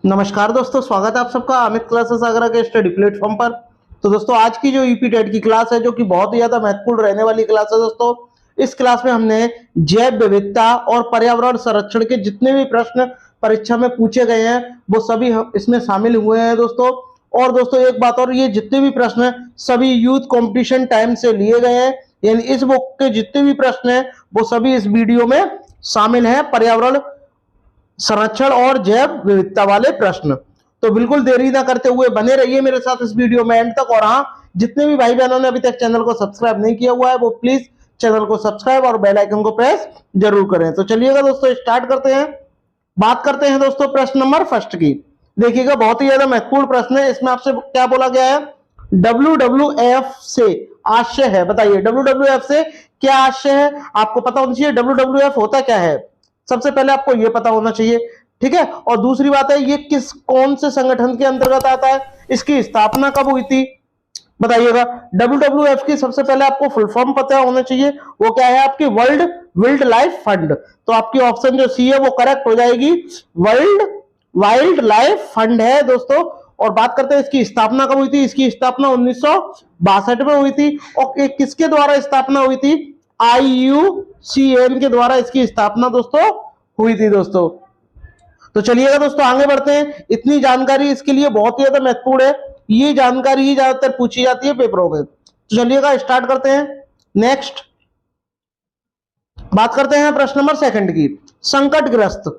नमस्कार दोस्तों, स्वागत है आप सबका अमित क्लासेस आगरा के स्टडी प्लेटफॉर्म पर। तो दोस्तों आज की जो ईपी टेट की क्लास है, जो कि बहुत ही ज्यादा महत्वपूर्ण रहने वाली क्लास है दोस्तों। इस क्लास में हमने जैव विविधता और पर्यावरण संरक्षण के जितने भी प्रश्न परीक्षा में पूछे गए हैं वो सभी इसमें शामिल हुए हैं दोस्तों। और दोस्तों एक बात और, ये जितने भी प्रश्न हैं सभी यूथ कंपटीशन टाइम से लिए गए हैं, यानी इस बुक के जितने भी प्रश्न हैं वो सभी इस वीडियो में शामिल हैं, पर्यावरण संरक्षण और जैव विविधता वाले प्रश्न। तो बिल्कुल देरी ना करते हुए बने रहिए मेरे साथ इस वीडियो में एंड तक। और हाँ, जितने भी भाई बहनों ने अभी तक चैनल को सब्सक्राइब नहीं किया हुआ है वो प्लीज चैनल को सब्सक्राइब और बेल आइकन को प्रेस जरूर करें। तो चलिएगा दोस्तों, स्टार्ट करते हैं। बात करते हैं दोस्तों प्रश्न नंबर फर्स्ट की। देखिएगा, बहुत ही ज्यादा महत्वपूर्ण प्रश्न है। इसमें आपसे क्या बोला गया है, WWF से आशय है। बताइए WWF से क्या आशय है, आपको पता होना चाहिए। WWF होता क्या है, सबसे पहले आपको यह पता होना चाहिए, ठीक है। और दूसरी बात है, ये कौन से संगठन के अंतर्गत आता है, इसकी स्थापना कब हुई थी, बताइएगा। WWF की सबसे पहले आपको फुल फॉर्म पता होना चाहिए, वो क्या है आपकी वर्ल्ड वाइल्ड लाइफ फंड। तो आपकी ऑप्शन जो सी है वो करेक्ट हो जाएगी, वर्ल्ड वाइल्ड लाइफ फंड है दोस्तों। और बात करते हैं इसकी स्थापना कब हुई थी, इसकी स्थापना 1962 में हुई थी। और किसके द्वारा स्थापना हुई थी, IUCN के द्वारा इसकी स्थापना दोस्तों हुई थी दोस्तों। तो चलिएगा दोस्तों आगे बढ़ते हैं। इतनी जानकारी इसके लिए बहुत ही ज्यादा महत्वपूर्ण है, ये जानकारी ही ज्यादातर पूछी जाती है पेपरों में। तो चलिएगा स्टार्ट करते हैं। नेक्स्ट बात करते हैं प्रश्न नंबर सेकंड की। संकटग्रस्त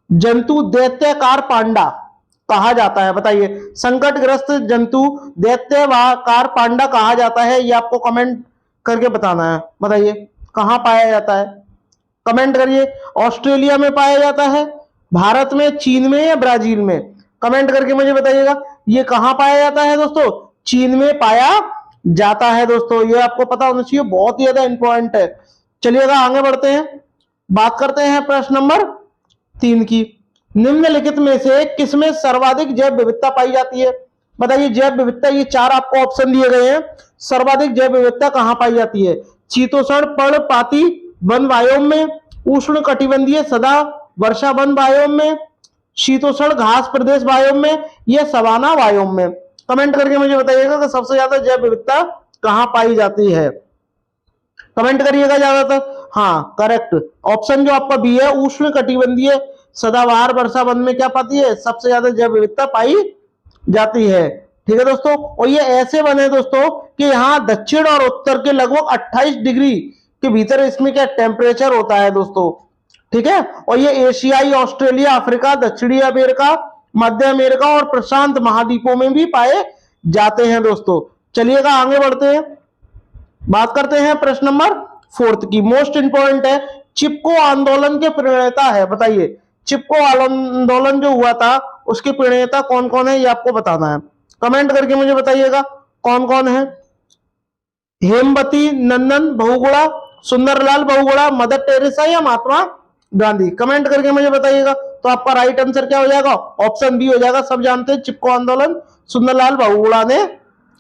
जंतु दैत्याकार पांडा कहा जाता है। बताइए, संकटग्रस्त जंतु दैत्याकार पांडा कहा जाता है, ये आपको कमेंट करके बताना है। बताइए कहां पाया जाता है, कमेंट करिए। ऑस्ट्रेलिया में पाया जाता है, भारत में, चीन में या ब्राजील में, कमेंट करके मुझे बताइएगा। ये कहां पाया जाता है दोस्तों, चीन में पाया जाता है दोस्तों। ये आपको पता होना चाहिए, बहुत ही ज्यादा इंपॉर्टेंट है। चलिएगा आगे बढ़ते हैं। बात करते हैं प्रश्न नंबर 3 की। निम्नलिखित में से किसमें सर्वाधिक जैव विविधता पाई जाती है। बताइए जैव विविधता, ये 4 आपको ऑप्शन दिए गए हैं। सर्वाधिक जैव विविधता कहां पाई जाती है, चीतोष्ण पर्णपाती वन बायोम में, उष्ण कटिबंधीय सदा वर्षा वन बायोम में, शीतोष्ण घास प्रदेश बायोम में, या सवाना बायोम में। कमेंट करके मुझे बताइएगा कि सबसे ज्यादा जैव विविधता कहां पाई जाती है, कमेंट करिएगा ज्यादातर। हाँ करेक्ट, ऑप्शन जो आपका बी है, उष्ण कटिबंधीय सदाबहार वर्षा वन में क्या पाती है, सबसे ज्यादा जैव विविधता पाई जाती है। ठीक है दोस्तों, और ये ऐसे बने दोस्तों कि यहाँ दक्षिण और उत्तर के लगभग 28 डिग्री के भीतर इसमें क्या टेम्परेचर होता है दोस्तों, ठीक है। और ये एशियाई, ऑस्ट्रेलिया, अफ्रीका, दक्षिणी अमेरिका, मध्य अमेरिका और प्रशांत महाद्वीपों में भी पाए जाते हैं दोस्तों। चलिएगा आगे बढ़ते हैं। बात करते हैं प्रश्न नंबर 4 की, मोस्ट इंपोर्टेंट है। चिपको आंदोलन के प्रणेता है। बताइए चिपको आंदोलन जो हुआ था उसके प्रणेता कौन कौन है, ये आपको बताना है। कमेंट करके मुझे बताइएगा कौन कौन है। हेमवती नंदन बहुगुणा, सुंदरलाल बहुगुणा, मदर टेरेसा या महात्मा गांधी, कमेंट करके मुझे बताइएगा। तो आपका राइट आंसर क्या हो जाएगा, ऑप्शन बी हो जाएगा। सब जानते हैं चिपको आंदोलन सुंदरलाल बहुगुणा ने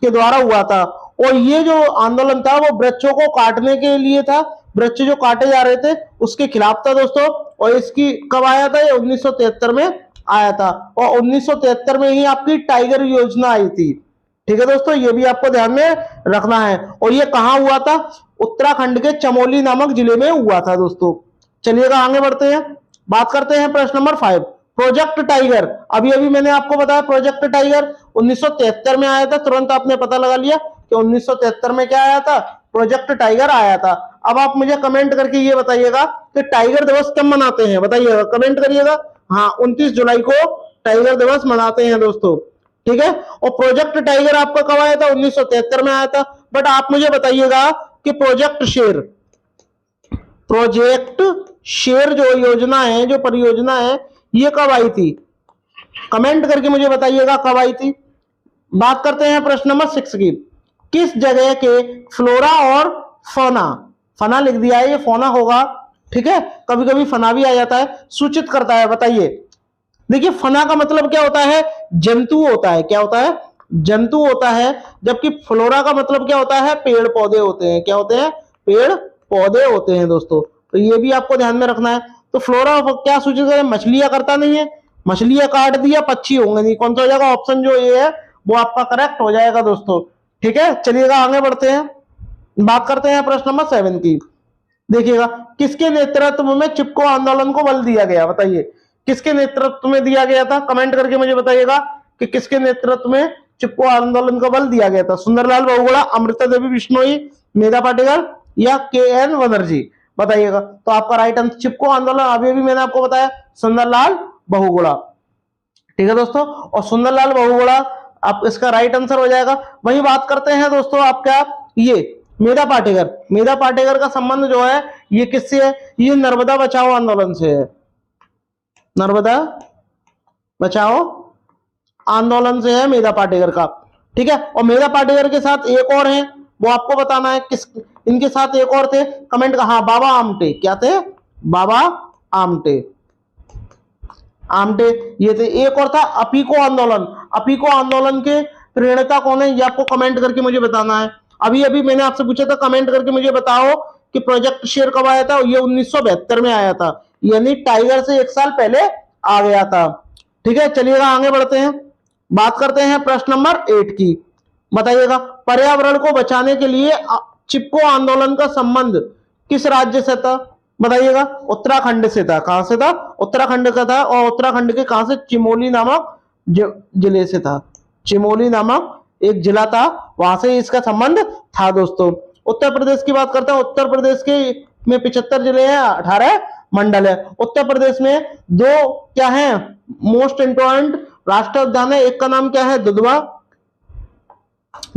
के द्वारा हुआ था। और ये जो आंदोलन था वो वृक्षों को काटने के लिए था, वृक्ष जो काटे जा रहे थे उसके खिलाफ था दोस्तों। और इसकी कब आया था, ये 1973 में आया था। और 1973 में ही आपकी टाइगर योजना आई थी। ठीक है दोस्तों, ये भी आपको ध्यान में रखना है। और ये कहां हुआ था, उत्तराखंड के चमोली नामक जिले में हुआ था दोस्तों। चलिएगा आगे बढ़ते हैं। बात करते हैं प्रश्न नंबर 5, प्रोजेक्ट टाइगर। अभी अभी मैंने आपको बताया प्रोजेक्ट टाइगर 1973 में आया था, तुरंत आपने पता लगा लिया कि 1973 में क्या आया था, प्रोजेक्ट टाइगर आया था। अब आप मुझे कमेंट करके ये बताइएगा कि टाइगर दिवस कब मनाते हैं, बताइएगा, कमेंट करिएगा। हाँ 29 जुलाई को टाइगर दिवस मनाते हैं दोस्तों, ठीक है। और प्रोजेक्ट टाइगर आपका कब आया था, 1973 में आया था। बट आप मुझे बताइएगा कि प्रोजेक्ट शेर जो योजना है, जो परियोजना है, ये कब आई थी, कमेंट करके मुझे बताइएगा कब आई थी। बात करते हैं प्रश्न नंबर 6 की। किस जगह के फ्लोरा और फौना, फना लिख दिया है, ये फौना होगा, ठीक है, कभी कभी फना भी आ जाता है, सूचित करता है। बताइए, देखिए फना का मतलब क्या होता है, जंतु होता है। क्या होता है, जंतु होता है। जबकि फ्लोरा का मतलब क्या होता है, पेड़ पौधे होते हैं। क्या होते हैं, पेड़ पौधे होते हैं दोस्तों। तो ये भी आपको ध्यान में रखना है। तो फ्लोरा क्या सूचित करें, मछलियां करता नहीं है, मछलियां काट दिया, पक्षी होंगे नहीं। कौन सा हो जाएगा? ऑप्शन जो ए है वो आपका करेक्ट हो जाएगा दोस्तों। ठीक है, चलिएगा आगे बढ़ते हैं, बात करते हैं प्रश्न नंबर 7 की। देखिएगा, किसके नेतृत्व में चिपको आंदोलन को बल दिया गया? बताइए, किसके नेतृत्व में दिया गया था? कमेंट करके मुझे बताइएगा कि किसके नेतृत्व में चिपको आंदोलन को बल दिया गया था। सुंदरलाल बहुगुणा, अमृता देवी बिश्नोई, मेधा पाटेकर या के.एन. बनर्जी? बताइएगा। तो आपका राइट आंसर चिपको आंदोलन, अभी भी मैंने आपको बताया, सुंदरलाल बहुगुणा। ठीक है दोस्तों, और सुंदरलाल बहुगुणा आप इसका राइट आंसर हो जाएगा। वही बात करते हैं दोस्तों आपका ये मेधा पाटेकर। मेधा पाटेकर का संबंध जो है ये किससे है? ये नर्मदा बचाओ आंदोलन से है। नर्मदा बचाओ आंदोलन से है मेधा पाटेकर का। ठीक है, और मेधा पाटेकर के साथ एक और है, वो आपको बताना है किस, इनके साथ एक और थे, कमेंट का, हाँ, बाबा आमटे। क्या थे? बाबा आमटे। आमटे ये थे। एक और था अपीको आंदोलन। अपीको आंदोलन के प्रणेता कौन है? ये आपको कमेंट करके मुझे बताना है। अभी अभी मैंने आपसे पूछा था, कमेंट करके मुझे बताओ कि प्रोजेक्ट शेयर कब आया था। ये 1972 में आया था, यानी टाइगर से 1 साल पहले आ गया था। ठीक है, चलिएगा आगे बढ़ते हैं, बात करते हैं प्रश्न नंबर 8 की। बताइएगा, पर्यावरण को बचाने के लिए चिपको आंदोलन का संबंध किस राज्य से था? बताइएगा। उत्तराखंड से था। कहां से था? उत्तराखंड का था, और उत्तराखंड के कहां से? चिमोली नामक जिले से था। चिमोली नामक एक जिला था, वहां से इसका संबंध था दोस्तों। उत्तर प्रदेश की बात करते हैं। उत्तर प्रदेश के में 75 जिले हैं, 18 मंडल है। उत्तर प्रदेश में 2 क्या है मोस्ट इंपॉर्टेंट राष्ट्रीय उद्यान है। एक का नाम क्या है? दुधवा,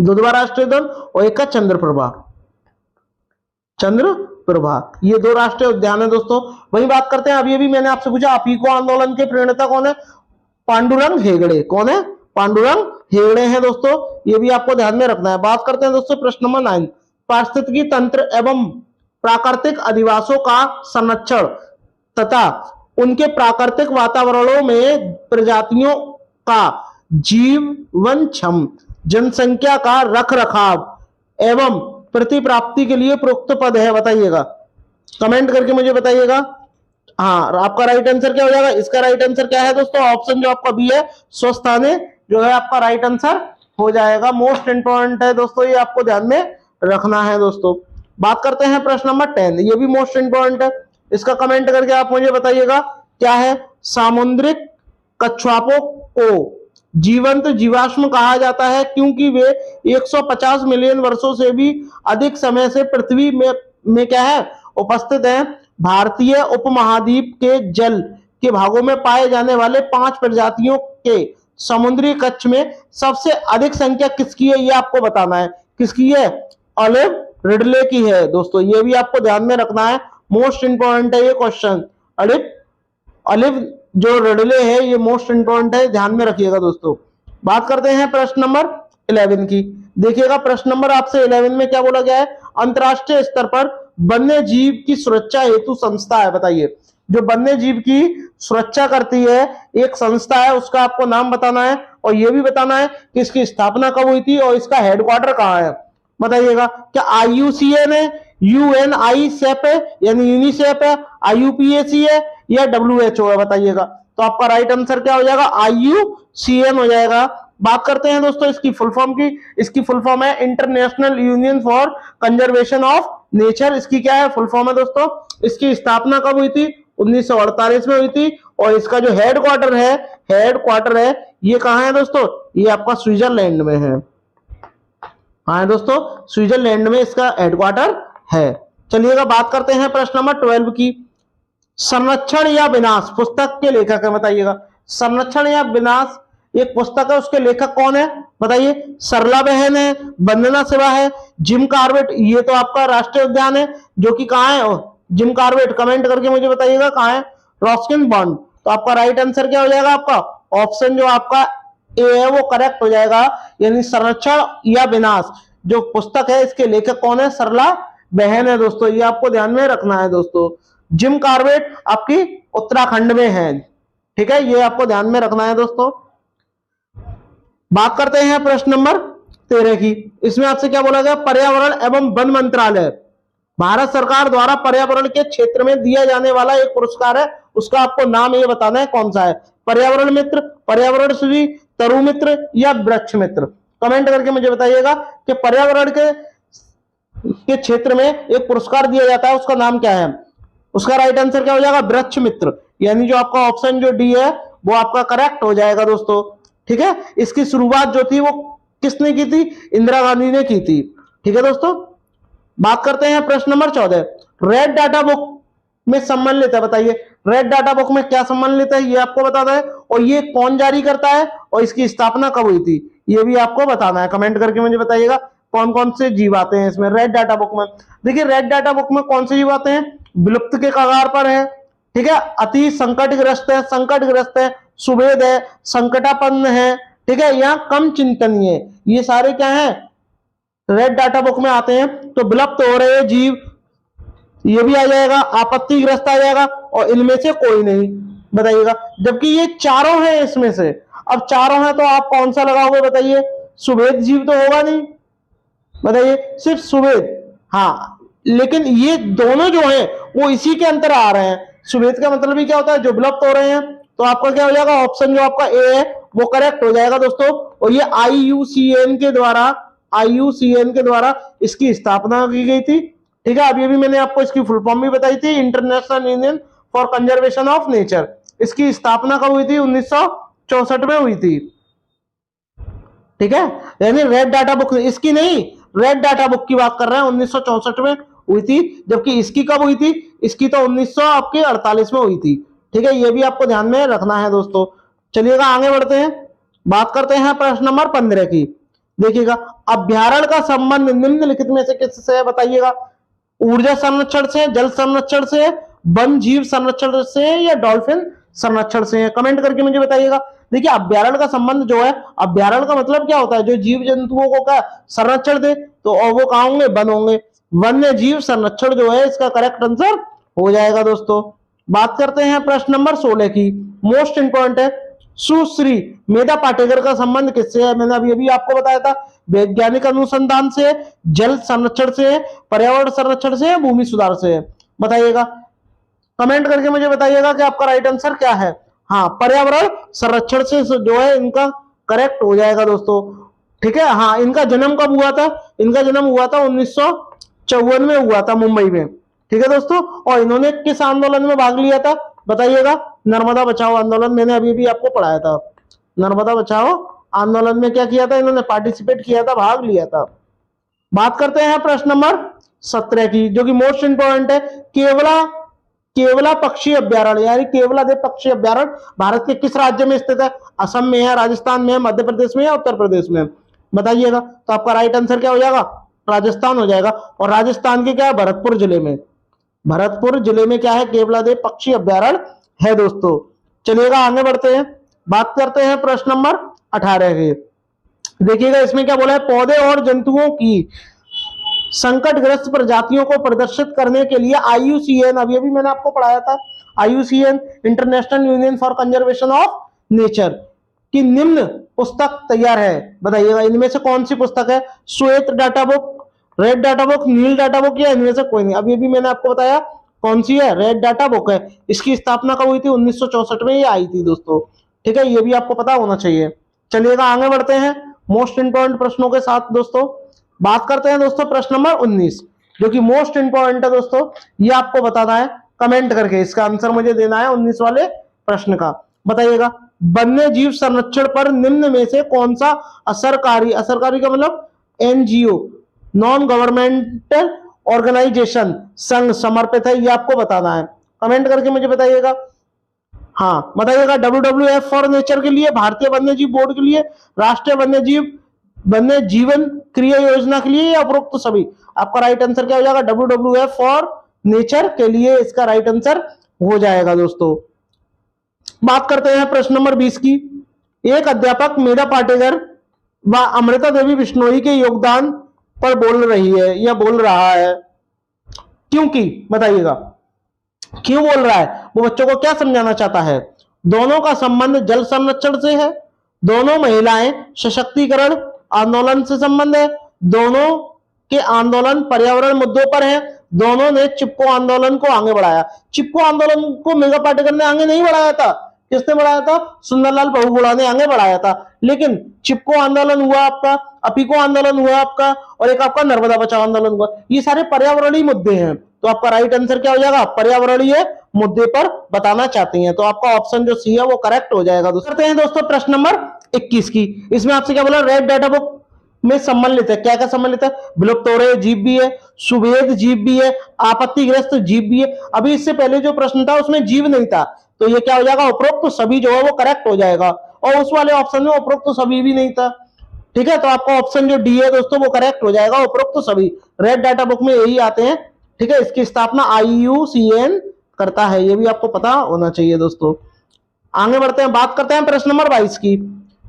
दुधवा राष्ट्रीय उद्यान, और एक का चंद्रप्रभा। चंद्रप्रभा, ये 2 राष्ट्रीय उद्यान है दोस्तों। वही बात करते हैं, अभी अभी मैंने आपसे पूछा अपीको आंदोलन के प्रणेता कौन है? पांडुरंग हेगड़े। कौन है? पांडुरंग हेगड़े हैं दोस्तों, ये भी आपको ध्यान में रखना है। बात करते हैं दोस्तों प्रश्न नंबर 9, पारिस्थितिकी तंत्र एवं प्राकृतिक अधिवासों का संरक्षण तथा उनके प्राकृतिक वातावरणों में प्रजातियों का जीवनक्षम जनसंख्या का रखरखाव एवं प्रतिप्राप्ति के लिए प्रयुक्त पद है। बताइएगा, कमेंट करके मुझे बताइएगा। हाँ, आपका राइट आंसर क्या हो जाएगा? इसका राइट आंसर क्या है दोस्तों? ऑप्शन जो आपका बी है, स्वस्थाने जो है आपका राइट आंसर हो जाएगा। मोस्ट इंपॉर्टेंट है दोस्तों, ये आपको ध्यान में रखना है दोस्तों। बात करते हैं प्रश्न नंबर 10, ये भी मोस्ट इंपॉर्टेंट है, इसका कमेंट करके आप मुझे बताइएगा क्या है? सामुद्रिक कछुओं को जीवंत जीवाश्म कहा जाता है क्योंकि वे 150 मिलियन वर्षों से भी अधिक समय से पृथ्वी में क्या है उपस्थित हैं। भारतीय उपमहाद्वीप के जल के भागों में पाए जाने वाले 5 प्रजातियों के समुद्री कच्छ में सबसे अधिक संख्या किसकी है? ये आपको बताना है। किसकी है? ऑलिव रिडले की है दोस्तों, ये भी आपको ध्यान में रखना है। मोस्ट इंपॉर्टेंट है ये क्वेश्चन। ऑलिव जो रिडले है ये मोस्ट इंपॉर्टेंट है, ध्यान में रखिएगा दोस्तों। बात करते हैं प्रश्न नंबर 11 की। देखिएगा, प्रश्न नंबर आपसे 11 में क्या बोला गया है? अंतरराष्ट्रीय स्तर पर वन्य जीव की सुरक्षा हेतु संस्था है। बताइए, जो वन्य जीव की सुरक्षा करती है एक संस्था है, उसका आपको नाम बताना है, और यह भी बताना है कि इसकी स्थापना कब हुई थी और इसका हेडक्वार्टर कहां है। बताइएगा, क्या IUCN है, UNICEF है यानी यूनिसेफ है, IUPAC है या WHO है? बताइएगा। तो आपका राइट आंसर क्या हो जाएगा? IUCN हो जाएगा। बात करते हैं दोस्तों इसकी फुल फॉर्म की। इसकी फुल फॉर्म है international union for conservation of nature. इसकी क्या है फुल फॉर्म है दोस्तों? इसकी स्थापना कब हुई थी? 1948 में हुई थी, और इसका जो हेडक्वार्टर है ये कहां है दोस्तों? ये आपका स्विट्जरलैंड में है। हाँ है दोस्तों, स्विट्जरलैंड में इसका हेडक्वार्टर है। चलिएगा बात करते हैं प्रश्न नंबर 12 की। संरक्षण या विनाश पुस्तक के लेखक है। बताइएगा, संरक्षण या विनाश एक पुस्तक है, उसके लेखक कौन है? बताइए। सरला बहन है, वंदना सिवा है, जिम कॉर्बेट। ये तो आपका राष्ट्रीय उद्यान है जो कि कहाँ है? Jim Corbett. कमेंट करके मुझे बताइएगा कहाँ है? रॉस्किन बॉन्ड। तो आपका राइट आंसर क्या हो जाएगा? आपका ऑप्शन जो आपका ए है वो करेक्ट हो जाएगा, यानी संरक्षण या विनाश जो पुस्तक है इसके लेखक कौन है? सरला बहन है दोस्तों, ये आपको ध्यान में रखना है दोस्तों। जिम कॉर्बेट आपकी उत्तराखंड में है, ठीक है, ये आपको ध्यान में रखना है दोस्तों। बात करते हैं प्रश्न नंबर 13 की। इसमें आपसे क्या बोला गया? पर्यावरण एवं वन मंत्रालय भारत सरकार द्वारा पर्यावरण के क्षेत्र में दिया जाने वाला एक पुरस्कार है, उसका आपको नाम ये बताना है कौन सा है, पर्यावरण मित्र, पर्यावरण श्री, तरु मित्र या वृक्ष मित्र। कमेंट करके मुझे बताइएगा कि पर्यावरण के क्षेत्र में एक पुरस्कार दिया जाता है, उसका नाम क्या है। उसका राइट आंसर क्या हो जाएगा, वृक्ष मित्र, यानी जो आपका ऑप्शन जो डी है वो आपका करेक्ट हो जाएगा दोस्तों। ठीक है, इसकी शुरुआत जो थी वो किसने की थी, इंदिरा गांधी ने की थी। ठीक है दोस्तों, बात करते हैं प्रश्न नंबर 14, रेड डाटा बुक में सम्मिलित है, बताइए रेड डाटा बुक में क्या सम्मिलित है, ये आपको बताना है, और ये कौन जारी करता है और इसकी स्थापना कब हुई थी ये भी आपको बताना है। कमेंट करके मुझे बताइएगा कौन कौन से जीव आते हैं इसमें रेड डाटा बुक में। देखिए रेड डाटा बुक में कौन से जीव आते हैं, विलुप्त के कगार पर है, ठीक है, अति संकटग्रस्त है, संकटग्रस्त है, सुवेद है, संकटापन्न है, ठीक है, या कम चिंतनीय, ये सारे क्या है रेड डाटा बुक में आते हैं। तो विलुप्त हो रहे जीव ये भी आ जाएगा, आपत्तिग्रस्त आ जाएगा, और इनमें से कोई नहीं, बताइएगा। जबकि ये चारों हैं इसमें से, अब चारों हैं तो आप कौन सा लगाओगे बताइए, सुवेद जीव तो होगा नहीं, बताइए सिर्फ सुवेद, हाँ, लेकिन ये दोनों जो हैं वो इसी के अंतर आ रहे हैं। सुवेद का मतलब ही क्या होता है, जो विलुप्त हो रहे हैं, तो आपका क्या हो जाएगा, ऑप्शन जो आपका ए है वो करेक्ट हो जाएगा दोस्तों। और ये आईयूसीएन के द्वारा इसकी स्थापना की गई थी। ठीक है, अब ये भी मैंने आपको इसकी फुल फॉर्म भी बताई थी, international union for conservation of nature. इसकी स्थापना कब हुई थी, 1964 में हुई थी। ठीक है, यानी रेड डाटा बुक, इसकी नहीं, रेड डाटा बुक की बात कर रहे हैं, 1964 में हुई थी, जबकि इसकी कब हुई थी, इसकी तो 1948 में हुई थी। ठीक है, ये भी आपको ध्यान में रखना है दोस्तों। चलिएगा आगे बढ़ते हैं, बात करते हैं प्रश्न नंबर 15 की। देखिएगा, अभ्यारण्य का संबंध निम्नलिखित में से किससे है, बताइएगा। ऊर्जा संरक्षण से, जल संरक्षण से, वन जीव संरक्षण से, या डॉल्फिन संरक्षण से है। कमेंट करके मुझे बताइएगा। देखिए अभ्यारण्य का संबंध जो है, अभ्यारण्य का मतलब क्या होता है, जो जीव जंतुओं को क्या संरक्षण दे, तो और वो कहाँ होंगे, वन होंगे। वन्य जीव संरक्षण जो है इसका करेक्ट आंसर हो जाएगा दोस्तों। बात करते हैं प्रश्न नंबर 16 की, मोस्ट इंपॉर्टेंट है, सुश्री मेधा पाटेकर का संबंध किससे है। मैंने अभी अभी आपको बताया था, वैज्ञानिक अनुसंधान से, जल संरक्षण से, पर्यावरण संरक्षण से, भूमि सुधार से, बताइएगा। कमेंट करके मुझे बताइएगा कि आपका राइट आंसर क्या है। हाँ, पर्यावरण संरक्षण से जो है इनका करेक्ट हो जाएगा दोस्तों। ठीक है, हाँ, इनका जन्म कब हुआ था, इनका जन्म हुआ था 1954 में हुआ था, मुंबई में। ठीक है दोस्तों, और इन्होंने किस आंदोलन में भाग लिया था, बताइएगा। नर्मदा बचाओ आंदोलन, मैंने अभी भी आपको पढ़ाया था। नर्मदा बचाओ आंदोलन में क्या किया था, इन्होंने पार्टिसिपेट किया था, भाग लिया था। बात करते हैं प्रश्न नंबर 17 की, जो कि मोस्ट इंपोर्टेंट है, केवला पक्षी अभ्यारण्य, यानी केवलादेव पक्षी अभ्यारण्य भारत के किस राज्य में स्थित है। असम में है, राजस्थान में है, मध्य प्रदेश में है, उत्तर प्रदेश में, बताइएगा। तो आपका राइट आंसर क्या हो जाएगा, राजस्थान हो जाएगा। और राजस्थान के क्या है, भरतपुर जिले में, भरतपुर जिले में क्या है, केवलादेव पक्षी अभ्यारण्य है दोस्तों। चलिएगा आगे बढ़ते हैं, बात करते हैं प्रश्न नंबर 18 के। देखिएगा इसमें क्या बोला है, पौधे और जंतुओं की संकटग्रस्त प्रजातियों को प्रदर्शित करने के लिए आईयूसीएन, अभी अभी मैंने आपको पढ़ाया था, IUCN international union for conservation of nature की निम्न पुस्तक तैयार है, बताइएगा। इनमें से कौन सी पुस्तक है, श्वेत data book, red data book, नील डाटा बुक, या इनमें से कोई नहीं। अभी अभी मैंने आपको बताया कौन सी है, रेड डाटा बुक है। इसकी स्थापना कब हुई थी, 1964 में ये आई थी दोस्तों। ठीक है, ये भी आपको पता होना चाहिए। चलिएगा आगे बढ़ते हैं मोस्ट इंपॉर्टेंट प्रश्नों के साथ दोस्तों। बात करते हैं दोस्तों प्रश्न नंबर 19, जो कि मोस्ट इंपॉर्टेंट है दोस्तों। ये आपको बताना है कमेंट करके, इसका आंसर मुझे देना है 19 वाले प्रश्न का, बताइएगा। वन्य जीव संरक्षण पर निम्न में से कौन सा असरकारी का मतलब एनजीओ, नॉन गवर्नमेंटल ऑर्गेनाइजेशन, संघ समर्पित है, ये आपको बताना है। कमेंट करके मुझे बताइएगा। हाँ, बताइएगा। WWF फॉर नेचर के लिए, भारतीय वन्य जीव बोर्ड के लिए, राष्ट्रीय वन्य जीवन क्रिया योजना के लिए, या उपरोक्त सभी। आपका राइट आंसर क्या हो जाएगा, WWF फॉर नेचर के लिए इसका राइट आंसर हो जाएगा दोस्तों। बात करते हैं प्रश्न नंबर 20 की। एक अध्यापक मेधा पाटेकर व अमृता देवी बिश्नोई के योगदान पर बोल रही है या बोल रहा है, क्योंकि बताइएगा क्यों बोल रहा है, वो बच्चों को क्या समझाना चाहता है। दोनों का संबंध जल संरक्षण से है, दोनों महिलाएं सशक्तिकरण आंदोलन से संबंध है, दोनों के आंदोलन पर्यावरण मुद्दों पर है, दोनों ने चिपको आंदोलन को आगे बढ़ाया। चिपको आंदोलन को मेघा पाटेकर ने आगे नहीं बढ़ाया था, किसने बढ़ाया था? सुंदरलाल बहुगुणा ने आगे बढ़ाया था। लेकिन चिपको आंदोलन हुआ आपका, अपीको आंदोलन हुआ आपका, और एक आपका नर्मदा बचाओ आंदोलन हुआ। ये सारे पर्यावरणीय मुद्दे हैं, तो आपका राइट आंसर क्या हो जाएगा? पर्यावरणीय मुद्दे पर बताना चाहती हैं, तो आपका ऑप्शन जो सी है वो करेक्ट हो जाएगा। करते हैं दोस्तों प्रश्न नंबर 21 की। इसमें आपसे क्या बोला? रेड डाटा बुक में सम्मिलित है, क्या क्या सम्मिलित है? विलुप्तोरे जीव भी है, सुवेद जीव भी है, आपत्तिग्रस्त जीव भी है। अभी इससे पहले जो प्रश्न था उसमें जीव नहीं था, तो ये क्या हो जाएगा? उपरोक्त सभी जो है वो करेक्ट हो जाएगा। और उस वाले ऑप्शन में उपरोक्त सभी भी नहीं था, ठीक है, तो आपका ऑप्शन जो डी है दोस्तों वो करेक्ट हो जाएगा। उपरोक्त सभी रेड डाटा बुक में यही आते हैं, ठीक है। इसकी स्थापना IUCN करता है, ये भी आपको पता होना चाहिए दोस्तों। आगे बढ़ते हैं, बात करते हैं प्रश्न नंबर 22 की।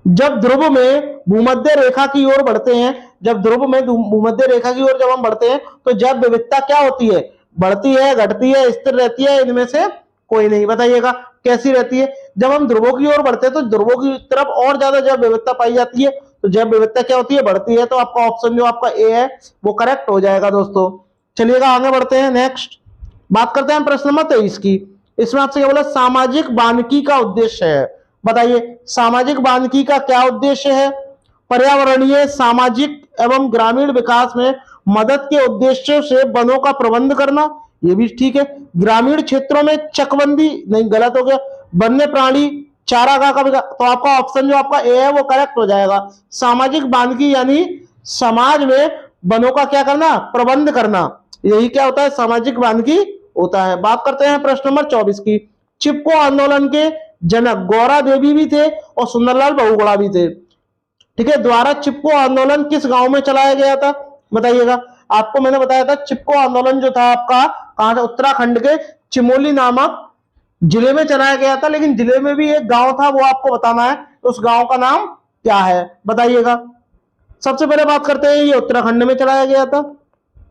जब ध्रुव में भूमध्य रेखा की ओर बढ़ते हैं, जब ध्रुव में भूमध्य रेखा की ओर जब हम बढ़ते हैं तो जैव विविधता क्या होती है? बढ़ती है, घटती है, स्थिर रहती है? इनमें से कोई नहीं। बताइएगा कैसी रहती है? जब हम ध्रुवों की ओर बढ़ते हैं तो ध्रुवों की तरफ और ज्यादा जैव विविधता पाई जाती है, तो जैव विविधता क्या होती है? बढ़ती है। तो आपका ऑप्शन जो आपका ए है वो करेक्ट हो जाएगा दोस्तों। चलिएगा आगे बढ़ते हैं, नेक्स्ट बात करते हैं प्रश्न नंबर 23 की। इसमें आपसे क्या बोला? सामाजिक वानिकी का उद्देश्य है। बताइए सामाजिक वानिकी का क्या उद्देश्य है? पर्यावरणीय, सामाजिक एवं ग्रामीण विकास में मदद के उद्देश्य से वनों का प्रबंध करना, ये भी ठीक है। ग्रामीण क्षेत्रों में चकबंदी, नहीं गलत हो गया, वन्य प्राणी चारागाह का विकास, तो आपका ऑप्शन जो आपका ए है वो करेक्ट हो जाएगा। सामाजिक वानिकी यानी समाज में वनों का क्या करना? प्रबंध करना, यही क्या होता है? सामाजिक वानिकी होता है। बात करते हैं प्रश्न नंबर 24 की। चिपको आंदोलन के जनक गौरा देवी भी थे और सुंदरलाल बहुगुणा भी थे, ठीक है। द्वारा चिपको आंदोलन किस गांव में चलाया गया था? बताइएगा। आपको मैंने बताया था चिपको आंदोलन जो था आपका कहां था? उत्तराखंड के चिमोली नामक जिले में चलाया गया था, लेकिन जिले में भी एक गांव था, वो आपको बताना है। तो उस गांव का नाम क्या है? बताइएगा। सबसे पहले बात करते हैं, ये उत्तराखंड में चलाया गया था,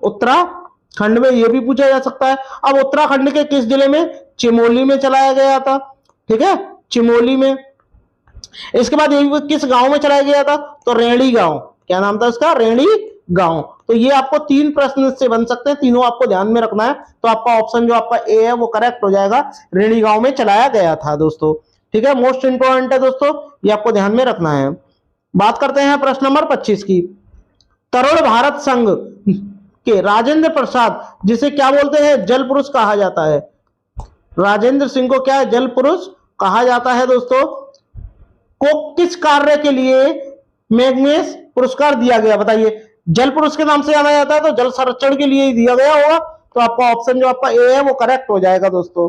उत्तराखंड में, ये भी पूछा जा सकता है। अब उत्तराखंड के किस जिले में? चिमोली में चलाया गया था, ठीक है, चिमोली में। इसके बाद ये किस गांव में चलाया गया था? तो रेणी गांव। क्या नाम था इसका? रेणी गांव। तो ये आपको 3 प्रश्न इससे बन सकते हैं, तीनों आपको ध्यान में रखना है। तो आपका ऑप्शन जो आपका ए है वो करेक्ट हो जाएगा। रेणी गांव में चलाया गया था दोस्तों, ठीक है। मोस्ट इंपॉर्टेंट है दोस्तों, ये आपको ध्यान में रखना है। बात करते हैं प्रश्न नंबर 25 की। तरुण भारत संघ के राजेंद्र प्रसाद, जिसे क्या बोलते हैं? जल पुरुष कहा जाता है। राजेंद्र सिंह को क्या है? जल पुरुष कहा जाता है दोस्तों। को किस कार्य के लिए मैग्नेस पुरस्कार दिया गया? बताइए। जल पुरुष के नाम से जाना जाता है, तो जल संरक्षण के लिए ही दिया गया होगा। तो आपका ऑप्शन जो आपका ए है वो करेक्ट हो जाएगा दोस्तों।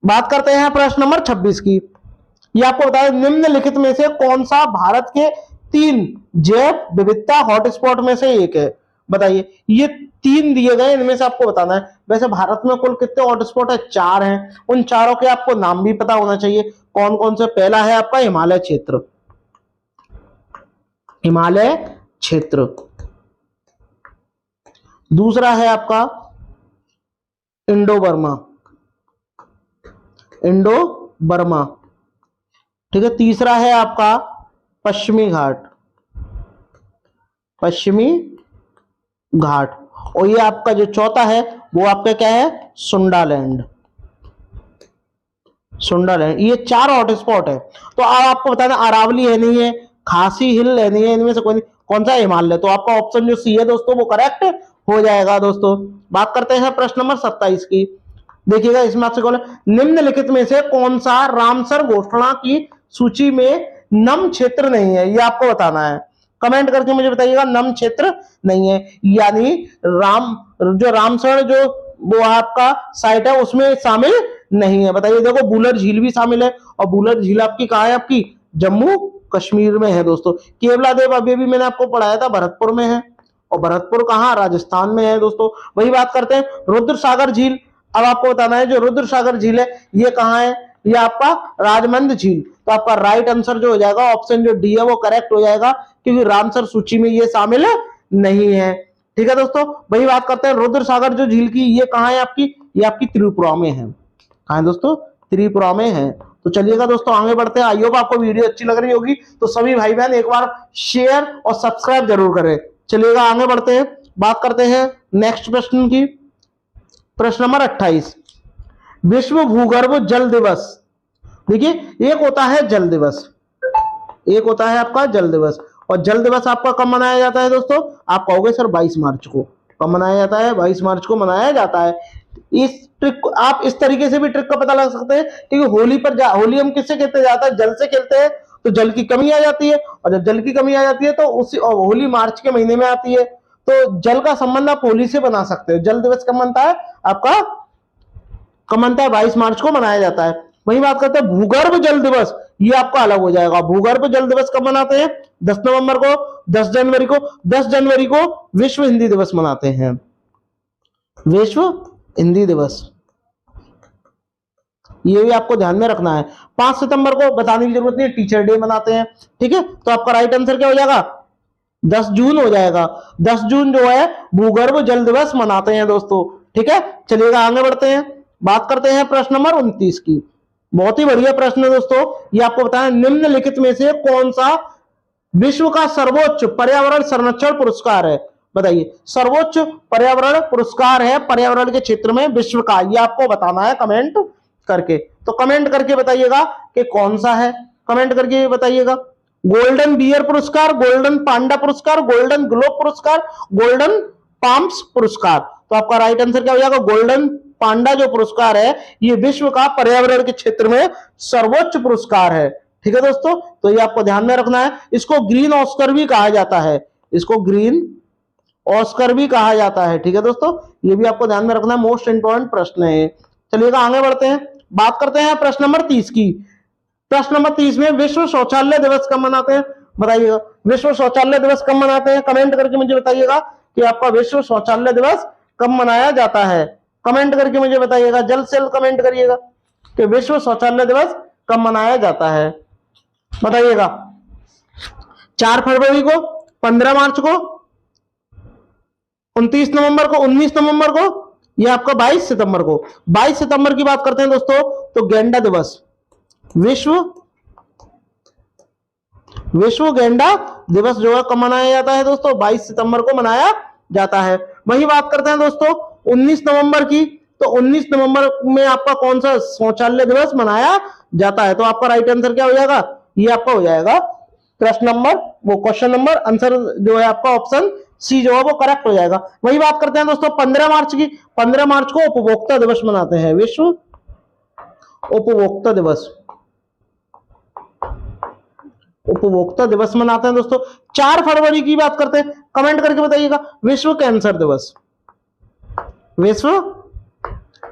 बात करते हैं प्रश्न नंबर 26 की। ये आपको बताया निम्नलिखित में से कौन सा भारत के 3 जैव विविधता हॉटस्पॉट में से एक है? बताइए। ये 3 दिए गए, इनमें से आपको बताना है। वैसे भारत में कुल कितने हॉटस्पॉट है? 4 हैं। उन चारों के आपको नाम भी पता होना चाहिए कौन कौन से। पहला है आपका हिमालय क्षेत्र, हिमालय क्षेत्र। दूसरा है आपका इंडो बर्मा, इंडो बर्मा, ठीक है। तीसरा है आपका पश्चिमी घाट, पश्चिमी घाट। और ये आपका जो चौथा है वो आपका क्या है? Sundaland, Sundaland. ये 4 हॉटस्पॉट है। तो अब आपको बताना अरावली है नहीं है, खासी हिल है नहीं है, इनमें से कोई नहीं। कौन सा? हिमालय। तो आपका ऑप्शन जो सी है दोस्तों वो करेक्ट हो जाएगा दोस्तों। बात करते हैं प्रश्न नंबर 27 की। देखिएगा इसमें आपसे बोला निम्नलिखित में से कौन सा रामसर घोषणा की सूची में नम क्षेत्र नहीं है? ये आपको बताना है, कमेंट करके मुझे बताइएगा। नम क्षेत्र नहीं है यानी जो रामसर जो वो आपका साइट है उसमें शामिल नहीं है। बताइए। देखो बुलर झील भी शामिल है, और बुलर झील आपकी कहाँ है? आपकी जम्मू कश्मीर में है दोस्तों। केवला देव अभी भी मैंने आपको पढ़ाया था भरतपुर में है, और भरतपुर कहाँ? राजस्थान में है दोस्तों। वही बात करते हैं रुद्र सागर झील। अब आपको बताना है जो रुद्र सागर झील है ये कहाँ है? ये आपका राजमंद झील। तो आपका राइट आंसर जो हो जाएगा ऑप्शन जो डी है वो करेक्ट हो जाएगा, क्योंकि रामसर सूची में ये शामिल नहीं है, ठीक है दोस्तों। वही बात करते हैं रुद्र सागर जो झील की, ये कहाँ है आपकी? ये आपकी त्रिपुरा में है। कहाँ है दोस्तों? त्रिपुरा में है। तो चलिएगा दोस्तों आगे बढ़ते हैं। आई होप आपको वीडियो अच्छी लग रही होगी, तो सभी भाई बहन एक बार शेयर और सब्सक्राइब जरूर करें। चलिएगा आगे बढ़ते हैं, बात करते हैं नेक्स्ट प्रश्न की। प्रश्न नंबर 28, विश्व भूगर्भ जल दिवस। देखिए एक होता है जल दिवस, एक होता है आपका जल दिवस, और जल दिवस आपका कब मनाया जाता है दोस्तों? आप कहोगे सर 22 मार्च को। कब मनाया जाता है? 22 मार्च को मनाया जाता है। इस ट्रिक को आप इस तरीके से भी ट्रिक का पता लगा सकते हैं, क्योंकि होली हम किससे खेलते जाता है? जल से खेलते हैं, तो जल की कमी आ जाती है, और जब जल की कमी आ जाती है तो उसी, और होली मार्च के महीने में आती है, तो जल का संबंध आप होली से बना सकते हो। जल दिवस कब बनता है आपका? कब बनता है? 22 मार्च को मनाया जाता है। वही बात करते हैं भूगर्भ जल दिवस, ये आपका अलग हो जाएगा। भूगर्भ जल दिवस कब मनाते हैं? 10 नवंबर को, 10 जनवरी को। 10 जनवरी को विश्व हिंदी दिवस मनाते हैं, विश्व हिंदी दिवस, ये भी आपको ध्यान में रखना है। 5 सितंबर को बताने की जरूरत नहीं है, टीचर डे मनाते हैं, ठीक है। तो आपका राइट आंसर क्या हो जाएगा? 10 जून हो जाएगा। 10 जून जो है भूगर्भ जल दिवस मनाते हैं दोस्तों, ठीक है। चलिएगा आगे बढ़ते हैं, बात करते हैं प्रश्न नंबर 29 की। बहुत ही बढ़िया प्रश्न है दोस्तों, ये आपको बताया निम्नलिखित में से कौन सा विश्व का सर्वोच्च पर्यावरण संरक्षण पुरस्कार है? बताइए, सर्वोच्च पर्यावरण पुरस्कार है पर्यावरण के क्षेत्र में विश्व का, ये आपको बताना है कमेंट करके। तो कमेंट करके बताइएगा कि कौन सा है, कमेंट करके बताइएगा। गोल्डन बियर पुरस्कार, गोल्डन पांडा पुरस्कार, गोल्डन ग्लोब पुरस्कार, गोल्डन पाम्स पुरस्कार। तो आपका राइट आंसर क्या हो जाएगा? गोल्डन पांडा जो पुरस्कार है ये विश्व का पर्यावरण के क्षेत्र में सर्वोच्च पुरस्कार है, ठीक है दोस्तों। तो ये आपको ध्यान में रखना है। इसको ग्रीन ऑस्कर भी कहा जाता है, इसको ग्रीन ऑस्कर भी कहा जाता है, ठीक है दोस्तों। ये भी आपको ध्यान में रखना है, मोस्ट इंपॉर्टेंट प्रश्न है। चलिएगा आगे बढ़ते हैं, बात करते हैं प्रश्न नंबर 30 की। प्रश्न नंबर 30 में विश्व शौचालय दिवस कब मनाते हैं? बताइएगा, विश्व शौचालय दिवस कब मनाते हैं? कमेंट करके मुझे बताइएगा कि आपका विश्व शौचालय दिवस कब मनाया जाता है। कमेंट करके मुझे बताइएगा, जल्द से जल्द कमेंट करिएगा कि विश्व शौचालय दिवस कब मनाया जाता है। बताइएगा, 4 फरवरी को, 15 मार्च को, 29 नवंबर को, 19 नवंबर को, यह आपका 22 सितंबर को। 22 सितंबर की बात करते हैं दोस्तों, तो गेंडा दिवस, विश्व गेंडा दिवस जो है कब मनाया जाता है दोस्तों? 22 सितंबर को मनाया जाता है। वही बात करते हैं दोस्तों 19 नवंबर की, तो 19 नवंबर में आपका कौन सा शौचालय दिवस मनाया जाता है? तो आपका राइट आंसर क्या हो जाएगा? ये आपका हो जाएगा प्रश्न नंबर, वो क्वेश्चन नंबर, आंसर जो है आपका ऑप्शन सी जो है वो करेक्ट हो जाएगा। वही बात करते हैं दोस्तों 15 मार्च की। 15 मार्च को उपभोक्ता दिवस मनाते हैं, विश्व उपभोक्ता दिवस, उपभोक्ता दिवस मनाते हैं दोस्तों। 4 फरवरी की बात करते हैं, कमेंट करके बताइएगा, विश्व कैंसर दिवस, विश्व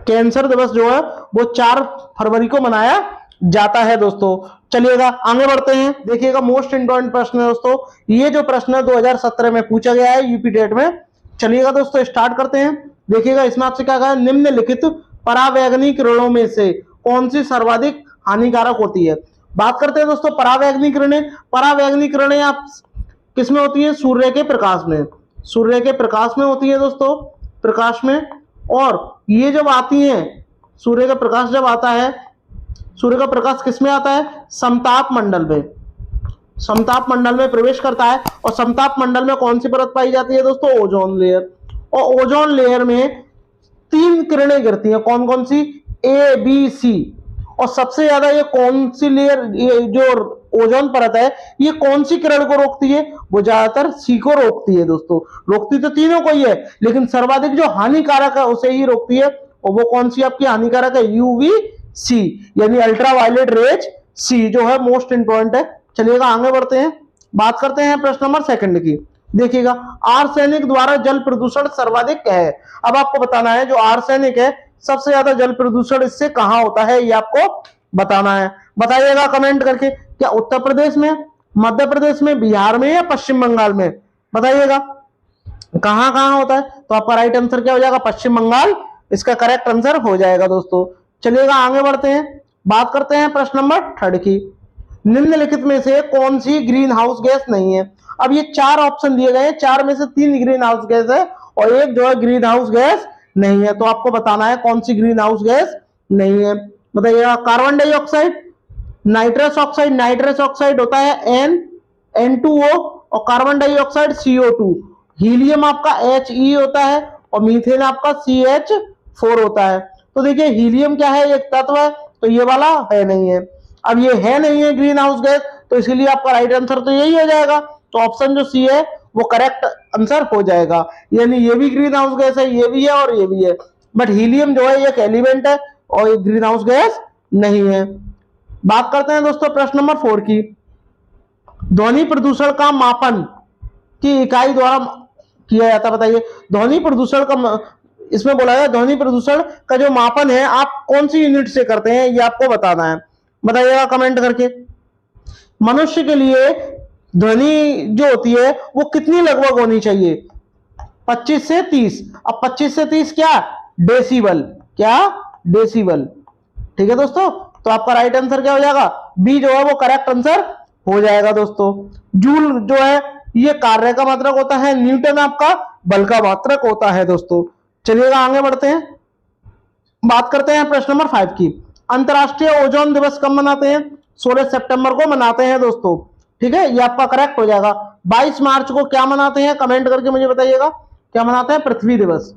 कैंसर दिवस जो है वो 4 फरवरी को मनाया जाता है दोस्तों। चलिएगा आगे बढ़ते हैं, देखिएगा मोस्ट इंपॉर्टेंट प्रश्न है दोस्तों, ये जो प्रश्न है 2017 में पूछा गया है यूपी टेट में। चलिएगा दोस्तों स्टार्ट करते हैं, देखिएगा इसमें आपसे क्या कहा है, निम्नलिखित परावैंगनी किरणों में से कौन सी सर्वाधिक हानिकारक होती है? बात करते हैं दोस्तों परावैंगनी किरणें। परावैंगनी किरणें आप किसमें होती है? सूर्य के प्रकाश में, सूर्य के प्रकाश में होती है दोस्तों, प्रकाश में। और ये जब आती है, सूर्य का प्रकाश जब आता है, सूर्य का प्रकाश किसमें आता है? समताप मंडल में, समताप मंडल में प्रवेश करता है। और समताप मंडल में कौन सी परत पाई जाती है दोस्तों? Ozone layer. और ओजोन लेयर में 3 किरणें गिरती हैं, कौन कौन सी? A B C. और सबसे ज्यादा ये कौन सी लेयर, ये जो ओजोन परत है, ये कौन सी किरण को रोकती है? वो ज्यादातर सी को रोकती है दोस्तों। रोकती तो तीनों को ही है, लेकिन सर्वाधिक जो हानिकारक है उसे ही रोकती है। और वो कौन सी आपकी हानिकारक है? यूवी सी, यानी अल्ट्रावायलेट रेज सी जो है मोस्ट इंपॉर्टेंट है। चलिएगा आगे बढ़ते हैं, बात करते हैं प्रश्न नंबर 2 की। देखिएगा, आर्सेनिक द्वारा जल प्रदूषण सर्वाधिक है। अब आपको बताना है जो आर्सेनिक है सबसे ज्यादा जल प्रदूषण इससे कहां होता है, ये आपको बताना है। बताइएगा कमेंट करके, क्या उत्तर प्रदेश में, मध्य प्रदेश में, बिहार में या पश्चिम बंगाल में? बताइएगा कहां कहां होता है। तो आपका राइट आंसर क्या हो जाएगा? पश्चिम बंगाल इसका करेक्ट आंसर हो जाएगा दोस्तों। चलिएगा आगे बढ़ते हैं, बात करते हैं प्रश्न नंबर 3 की। निम्नलिखित में से कौन सी ग्रीन हाउस गैस नहीं है? अब ये 4 ऑप्शन दिए गए हैं, 4 में से 3 ग्रीन हाउस गैस है और एक जो है ग्रीन हाउस गैस नहीं है। तो आपको बताना है कौन सी ग्रीन हाउस गैस नहीं है। बताइएगा, carbon dioxide, nitrous oxide, nitrous oxide होता है N2O, और कार्बन डाइऑक्साइड CO2, हीलियम आपका HE होता है, और मीथेन आपका CH4 4 होता है। तो देखिए हीलियम क्या है, एक तत्व है, तो ये वाला है नहीं है। अब ये है नहीं है ग्रीन हाउस गैस, तो इसीलिए आपका राइट आंसर तो यही हो जाएगा। तो ऑप्शन जो सी है वो करेक्ट आंसर हो जाएगा। यानी ये भी ग्रीन हाउस गैस है, ये भी है और ये भी है, बट हीलियम जो है एक एलिमेंट है और ये ग्रीन हाउस गैस नहीं है। बात करते हैं दोस्तों प्रश्न नंबर 4 की। ध्वनि प्रदूषण का मापन की इकाई द्वारा किया जाता है। बताइए ध्वनि प्रदूषण का, इसमें बोला है ध्वनि प्रदूषण का जो मापन है आप कौन सी यूनिट से करते हैं, ये आपको बताना है। बताइएगा कमेंट करके। मनुष्य के लिए ध्वनि जो होती है वो कितनी लगभग होनी चाहिए, 25 से 30। अब 25 से 30 क्या, डेसिबल, क्या, डेसिबल। ठीक है दोस्तों, तो आपका राइट आंसर क्या हो जाएगा, बी जो है वो करेक्ट आंसर हो जाएगा दोस्तों। जूल जो है ये कार्य का मात्रक होता है, न्यूटन आपका बल का मात्रक होता है दोस्तों। चलिएगा आगे बढ़ते हैं, बात करते हैं प्रश्न नंबर 5 की। अंतरराष्ट्रीय ओजोन दिवस कब मनाते हैं, 16 सितंबर को मनाते हैं दोस्तों। ठीक है, ये आपका करेक्ट हो जाएगा। 22 मार्च को क्या मनाते हैं, कमेंट करके मुझे बताइएगा, क्या मनाते हैं, पृथ्वी दिवस।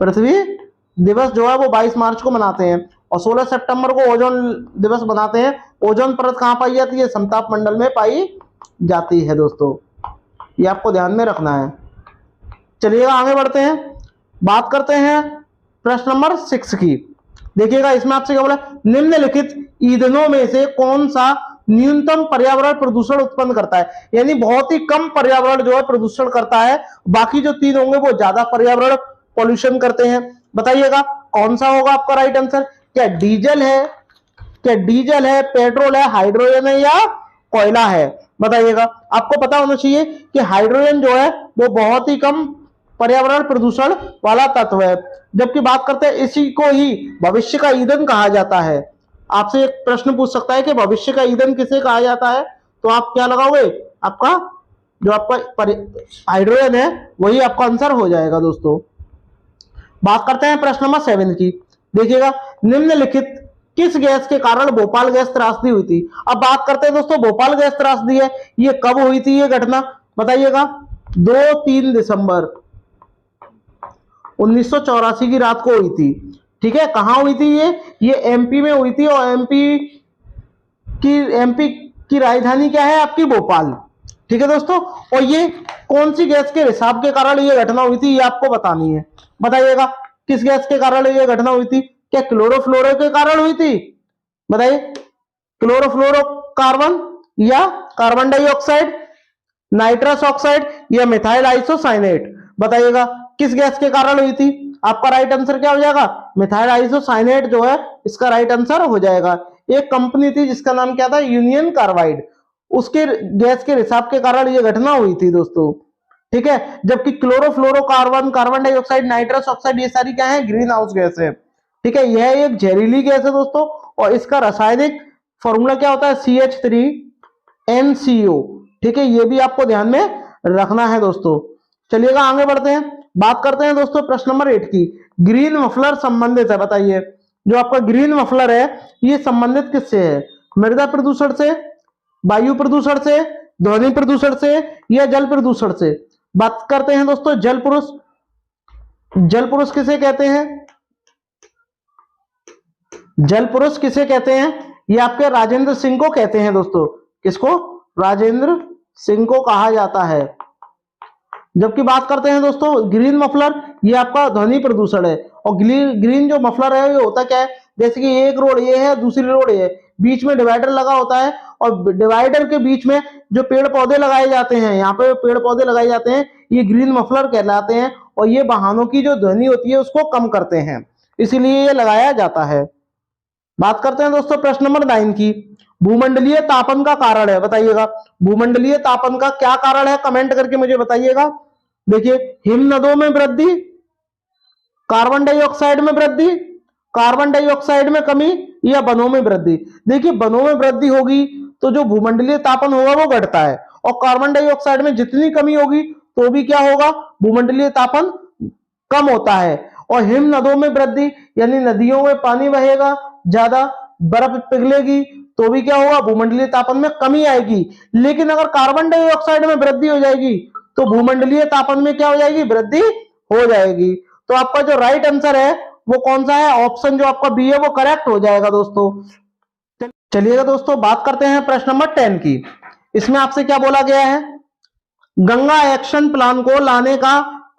पृथ्वी दिवस जो है वो 22 मार्च को मनाते हैं। और 16 सितंबर को ओजोन दिवस मनाते हैं। ओजोन परत कहां पाई जाती है, समताप मंडल में पाई जाती है दोस्तों, ये आपको ध्यान में रखना है। चलिएगा आगे बढ़ते हैं, बात करते हैं प्रश्न नंबर 6 की। देखिएगा इसमें आपसे क्या बोला, निम्नलिखित ईंधनों में से कौन सा न्यूनतम पर्यावरण प्रदूषण उत्पन्न करता है, यानी बहुत ही कम पर्यावरण जो है प्रदूषण करता है, बाकी जो 3 होंगे वो ज्यादा पर्यावरण पॉल्यूशन करते हैं। बताइएगा कौन सा होगा आपका राइट आंसर, क्या डीजल है, क्या डीजल है, पेट्रोल है, हाइड्रोजन है या कोयला है। बताइएगा, आपको पता होना चाहिए कि हाइड्रोजन जो है वो बहुत ही कम पर्यावरण प्रदूषण वाला तत्व है, जबकि बात करते हैं इसी को ही भविष्य का ईंधन कहा जाता है। आपसे एक प्रश्न पूछ सकता है कि भविष्य का ईंधन किसे कहा जाता है, तो आप क्या लगाओगे, आपका जो आपका हाइड्रोजन है वही आपका आंसर हो जाएगा दोस्तों। बात करते हैं प्रश्न नंबर 7 की। देखिएगा निम्नलिखित किस गैस के कारण भोपाल गैस त्रासदी हुई थी। अब बात करते हैं दोस्तों भोपाल गैस त्रासदी है, ये कब हुई थी ये घटना, बताइएगा। 2-3 दिसंबर 1984 की रात को हुई थी। ठीक है, कहां हुई थी ये एमपी में हुई थी, और एमपी की राजधानी क्या है आपकी, भोपाल। ठीक है दोस्तों, और ये कौन सी गैस के रिसाव के कारण ये घटना हुई थी, ये आपको बतानी है। बताइएगा किस गैस के कारण ये घटना हुई थी, क्या क्लोरोफ्लोरो के कारण हुई थी, बताइए, क्लोरोफ्लोरोकार्बन या कार्बन डाइऑक्साइड, नाइट्रस ऑक्साइड या मिथाइल आइसोसाइनेट। बताइएगा किस गैस के कारण हुई थी, आपका राइट आंसर क्या हो जाएगा, मिथाइल आइसोसाइनेट जो है इसका राइट आंसर हो जाएगा। एक कंपनी थी जिसका नाम क्या था, यूनियन कार्बाइड, उसके गैस के रिसाव के कारण ये घटना हुई थी दोस्तों। ठीक है, जबकि chlorofluorocarbon, carbon dioxide, nitrous oxide ये सारी क्या है, ग्रीन हाउस गैस है। ठीक है, यह एक जहरीली गैस है दोस्तों, और इसका रासायनिक फॉर्मूला क्या होता है, CH3NCO। ठीक है, ये भी आपको ध्यान में रखना है दोस्तों। चलिएगा आगे बढ़ते हैं, बात करते हैं दोस्तों प्रश्न नंबर 8 की। ग्रीन मफलर संबंधित है, बताइए जो आपका ग्रीन मफलर है ये संबंधित किससे है, मृदा प्रदूषण से, वायु प्रदूषण से, ध्वनि प्रदूषण से या जल प्रदूषण से। बात करते हैं दोस्तों जल पुरुष। जल पुरुष किसे कहते हैं, जल पुरुष किसे कहते हैं, ये आपके राजेंद्र सिंह को कहते हैं दोस्तों। किसको, राजेंद्र सिंह को कहा जाता है। जबकि बात करते हैं दोस्तों ग्रीन मफलर, ये आपका ध्वनि प्रदूषण है। और ग्रीन जो मफलर है ये होता क्या है, जैसे कि एक रोड ये है, दूसरी रोड ये है, बीच में डिवाइडर लगा होता है, और डिवाइडर के बीच में जो पेड़ पौधे लगाए जाते हैं, यहाँ पे पेड़ पौधे लगाए जाते हैं, ये ग्रीन मफलर कहलाते हैं। और ये वाहनों की जो ध्वनि होती है उसको कम करते हैं, इसीलिए ये लगाया जाता है। बात करते हैं दोस्तों प्रश्न नंबर 9 की। भूमंडलीय तापन का कारण है, बताइएगा भूमंडलीय तापन का क्या कारण है, कमेंट करके मुझे बताइएगा। देखिए हिम नदों में वृद्धि, कार्बन डाइऑक्साइड में वृद्धि, कार्बन डाइऑक्साइड में कमी या वनों में वृद्धि। देखिए वनों में वृद्धि होगी तो जो भूमंडलीय तापन होगा वो घटता है, और कार्बन डाइऑक्साइड में जितनी कमी होगी तो भी क्या होगा, भूमंडलीय तापन कम होता है। और हिम नदों में वृद्धि यानी नदियों में पानी बहेगा, ज्यादा बर्फ पिघलेगी तो भी क्या होगा, भूमंडलीय तापन में कमी आएगी। लेकिन अगर कार्बन डाइऑक्साइड में वृद्धि हो जाएगी तो भूमंडलीय तापन में क्या हो जाएगी, वृद्धि हो जाएगी। तो आपका जो राइट आंसर है वो कौन सा है? ऑप्शन जो आपका बी है वो करेक्ट हो जाएगा दोस्तों। चलिएगा दोस्तों, बात करते हैं प्रश्न नंबर 10 की। इसमें आपसे क्या बोला गया है? गंगा एक्शन प्लान को लाने का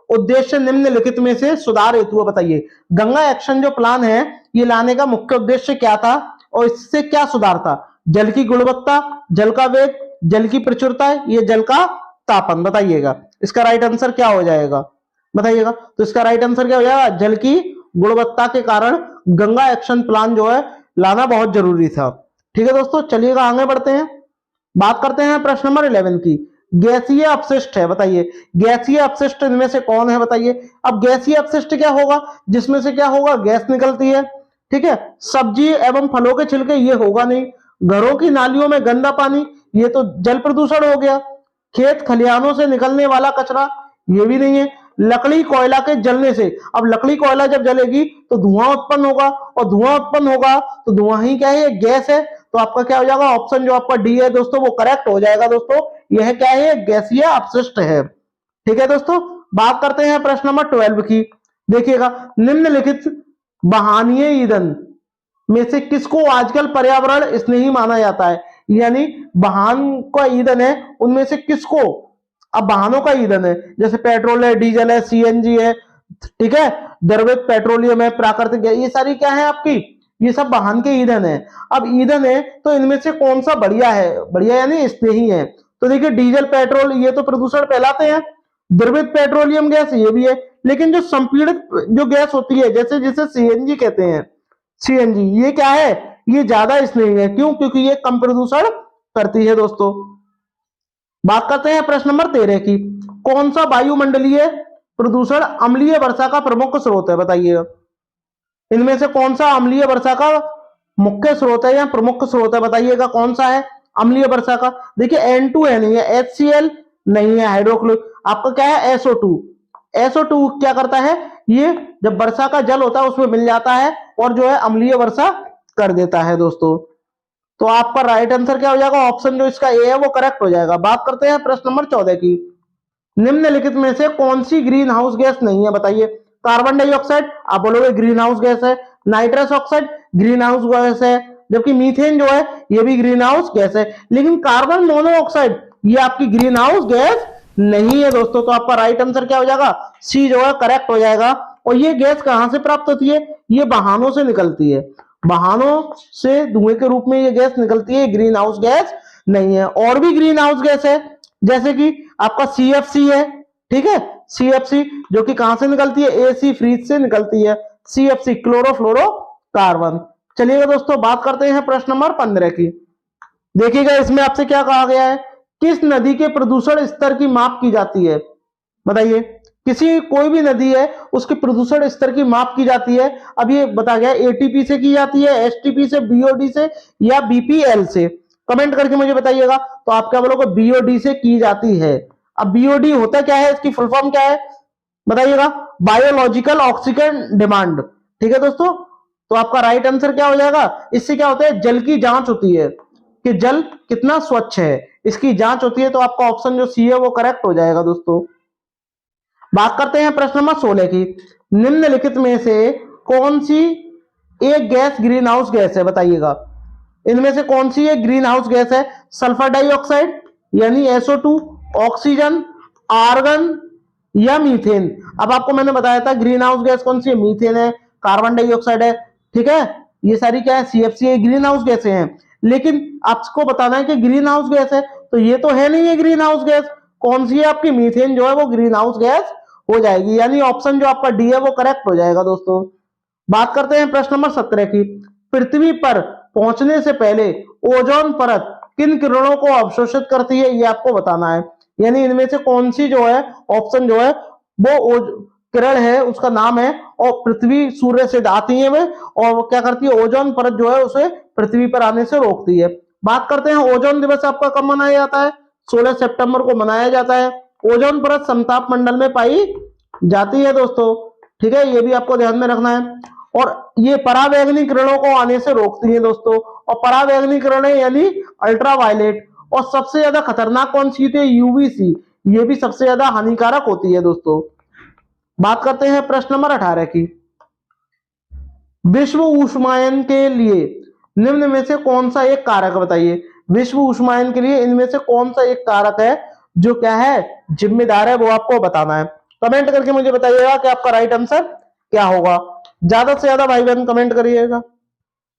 उद्देश्य निम्नलिखित में से सुधार हेतु है, बताइए। गंगा एक्शन जो प्लान है ये लाने का मुख्य उद्देश्य क्या था और इससे क्या सुधार था? जल की गुणवत्ता, जल का वेग, जल की प्रचुरता, ये जल का तापन, बताइएगा इसका राइट आंसर क्या हो जाएगा, बताइएगा। तो इसका राइट आंसर क्या हो जाएगा? जल की गुणवत्ता के कारण गंगा एक्शन प्लान जो है लाना बहुत जरूरी था। ठीक है दोस्तों, चलिएगा आगे बढ़ते हैं। बात करते हैं प्रश्न नंबर 11 की। गैसीय अपशिष्ट है, बताइए गैसीय अपशिष्ट इनमें से कौन है, बताइए। अब गैसीय अपशिष्ट क्या होगा? जिसमें से क्या होगा? गैस निकलती है। ठीक है, सब्जी एवं फलों के छिलके ये होगा नहीं। घरों की नालियों में गंदा पानी, ये तो जल प्रदूषण हो गया। खेत खलिहानों से निकलने वाला कचरा, ये भी नहीं है। लकड़ी कोयला के जलने से, अब लकड़ी कोयला जब जलेगी तो धुआं उत्पन्न होगा, और धुआं उत्पन्न होगा तो धुआं ही क्या है? गैस है। तो आपका क्या हो जाएगा? ऑप्शन जो आपका डी है दोस्तों वो करेक्ट हो जाएगा दोस्तों। यह क्या है? गैसीय अपशिष्ट है। ठीक है दोस्तों, बात करते हैं प्रश्न नंबर 12 की। देखिएगा, निम्नलिखित वाहनीय ईंधन में से किसको आजकल पर्यावरण स्नेही माना जाता है? यानी वाहन का ईंधन है उनमें से किसको, अब वाहनों का ईंधन है जैसे पेट्रोल है, डीजल है, सीएनजी है, ठीक है, द्रवित पेट्रोलियम है, प्राकृतिक गैस, ये सारी क्या है आपकी? ये सब वाहन के ईंधन है। अब ईंधन है तो इनमें से कौन सा बढ़िया है? बढ़िया यानी स्नेही है। तो देखिए, डीजल पेट्रोल ये तो प्रदूषण फैलाते हैं। द्रवित पेट्रोलियम गैस ये भी है, लेकिन जो संपीड़ित जो गैस होती है जैसे जिसे सीएनजी कहते हैं, सीएनजी ये क्या है? ये ज्यादा स्नेही है। क्यों? क्योंकि ये कम प्रदूषण करती है दोस्तों। बात करते हैं प्रश्न नंबर 13 की। कौन सा वायुमंडलीय प्रदूषण अम्लीय वर्षा का प्रमुख स्रोत है, बताइएगा। इनमें से कौन सा अम्लीय वर्षा का मुख्य स्रोत है या प्रमुख स्रोत है, बताइएगा कौन सा है अम्लीय वर्षा का? देखिए N2 नहीं है, HCl नहीं है, हाइड्रोक्लोरिक, आपका क्या है? SO2। SO2 क्या करता है? ये जब वर्षा का जल होता है उसमें मिल जाता है और जो है अम्लीय वर्षा कर देता है दोस्तों। तो आपका राइट आंसर क्या हो जाएगा? ऑप्शन जो इसका ए है वो करेक्ट हो जाएगा। बात करते हैं प्रश्न नंबर 14 की। निम्नलिखित में से कौन सी ग्रीन हाउस गैस नहीं है, बताइए। कार्बन डाइऑक्साइड, आप बोलोगे ग्रीन हाउस गैस है। Nitrous oxide green house gas है, जबकि मीथेन जो है ये भी ग्रीन हाउस गैस है। लेकिन कार्बन मोनोऑक्साइड ये आपकी ग्रीन हाउस गैस नहीं है दोस्तों। तो आपका राइट आंसर क्या हो जाएगा? सी जो है करेक्ट हो जाएगा। और ये गैस कहां से प्राप्त होती है? ये वाहनों से निकलती है, वाहनों से धुएं के रूप में ये गैस निकलती है, ग्रीन हाउस गैस नहीं है। और भी ग्रीन हाउस गैस है जैसे कि आपका CFC है, ठीक है, CFC जो कि कहां से निकलती है? AC फ्रीज से निकलती है, CFC क्लोरोफ्लोरोकार्बन। चलिएगा दोस्तों, बात करते हैं प्रश्न नंबर 15 की। देखिएगा, इसमें आपसे क्या कहा गया है? किस नदी के प्रदूषण स्तर की माप की जाती है, बताइए। किसी कोई भी नदी है उसके प्रदूषण स्तर की माप की जाती है। अब ये बता गया ATP से की जाती है, STP से, BOD से या BPL से, कमेंट करके मुझे बताइएगा। तो आप क्या बोलोगे? BOD से की जाती है। अब BOD होता क्या है, इसकी फुल फॉर्म क्या है, बताइएगा। Biological oxygen demand. ठीक है दोस्तों, तो आपका राइट आंसर क्या हो जाएगा? इससे क्या होता है? जल की जांच होती है कि जल कितना स्वच्छ है, इसकी जांच होती है। तो आपका ऑप्शन जो सी है वो करेक्ट हो जाएगा दोस्तों। बात करते हैं प्रश्न नंबर 16 की। निम्नलिखित में से कौन सी एक गैस ग्रीन हाउस गैस है, बताइएगा। इनमें से कौन सी एक ग्रीन हाउस गैस है? सल्फर डाइऑक्साइड यानी SO2, ऑक्सीजन, आर्गन या मीथेन। अब आपको मैंने बताया था ग्रीन हाउस गैस कौन सी है, मीथेन है, कार्बन डाइऑक्साइड है, ठीक है, ये सारी क्या है? CFC ग्रीन हाउस गैसें हैं। लेकिन आपको बताना है कि ग्रीन हाउस गैस है, तो ये तो है नहीं है ग्रीन हाउस गैस। कौन सी है आपकी? मीथेन जो है वो ग्रीन हाउस गैस हो जाएगी, यानी ऑप्शन जो आपका डी है वो करेक्ट हो जाएगा दोस्तों। बात करते हैं प्रश्न नंबर 17 की। पृथ्वी पर पहुंचने से पहले ओजोन परत किन किरणों को अवशोषित करती है, ये आपको बताना है। यानी इनमें से कौन सी जो है ऑप्शन जो है वो किरण है, उसका नाम है, और पृथ्वी सूर्य से आती है वे, और वो क्या करती है? ओजोन परत जो है उसे पृथ्वी पर आने से रोकती है। बात करते हैं ओजोन दिवस आपका कब मनाया जाता है? 16 सितंबर को मनाया जाता है। ओजोन परत समताप मंडल में पाई जाती है दोस्तों, ठीक है, ये भी आपको ध्यान में रखना है। और ये परावैंगनी किरणों को आने से रोकती है दोस्तों। और परावैंगनी किरणें यानी अल्ट्रावायलेट। और सबसे ज्यादा खतरनाक कौन सी होती है? UVC, ये भी सबसे ज्यादा हानिकारक होती है दोस्तों। बात करते हैं प्रश्न नंबर 18 की। विश्व ऊष्मायन के लिए निम्न में से कौन सा एक कारक है, बताइए। विश्व ऊष्मायन के लिए इनमें से कौन सा एक कारक है जो क्या है जिम्मेदार है, वो आपको बताना है। कमेंट करके मुझे बताइएगा कि आपका राइट आंसर क्या होगा। ज्यादा से ज्यादा भाई बहन कमेंट करिएगा,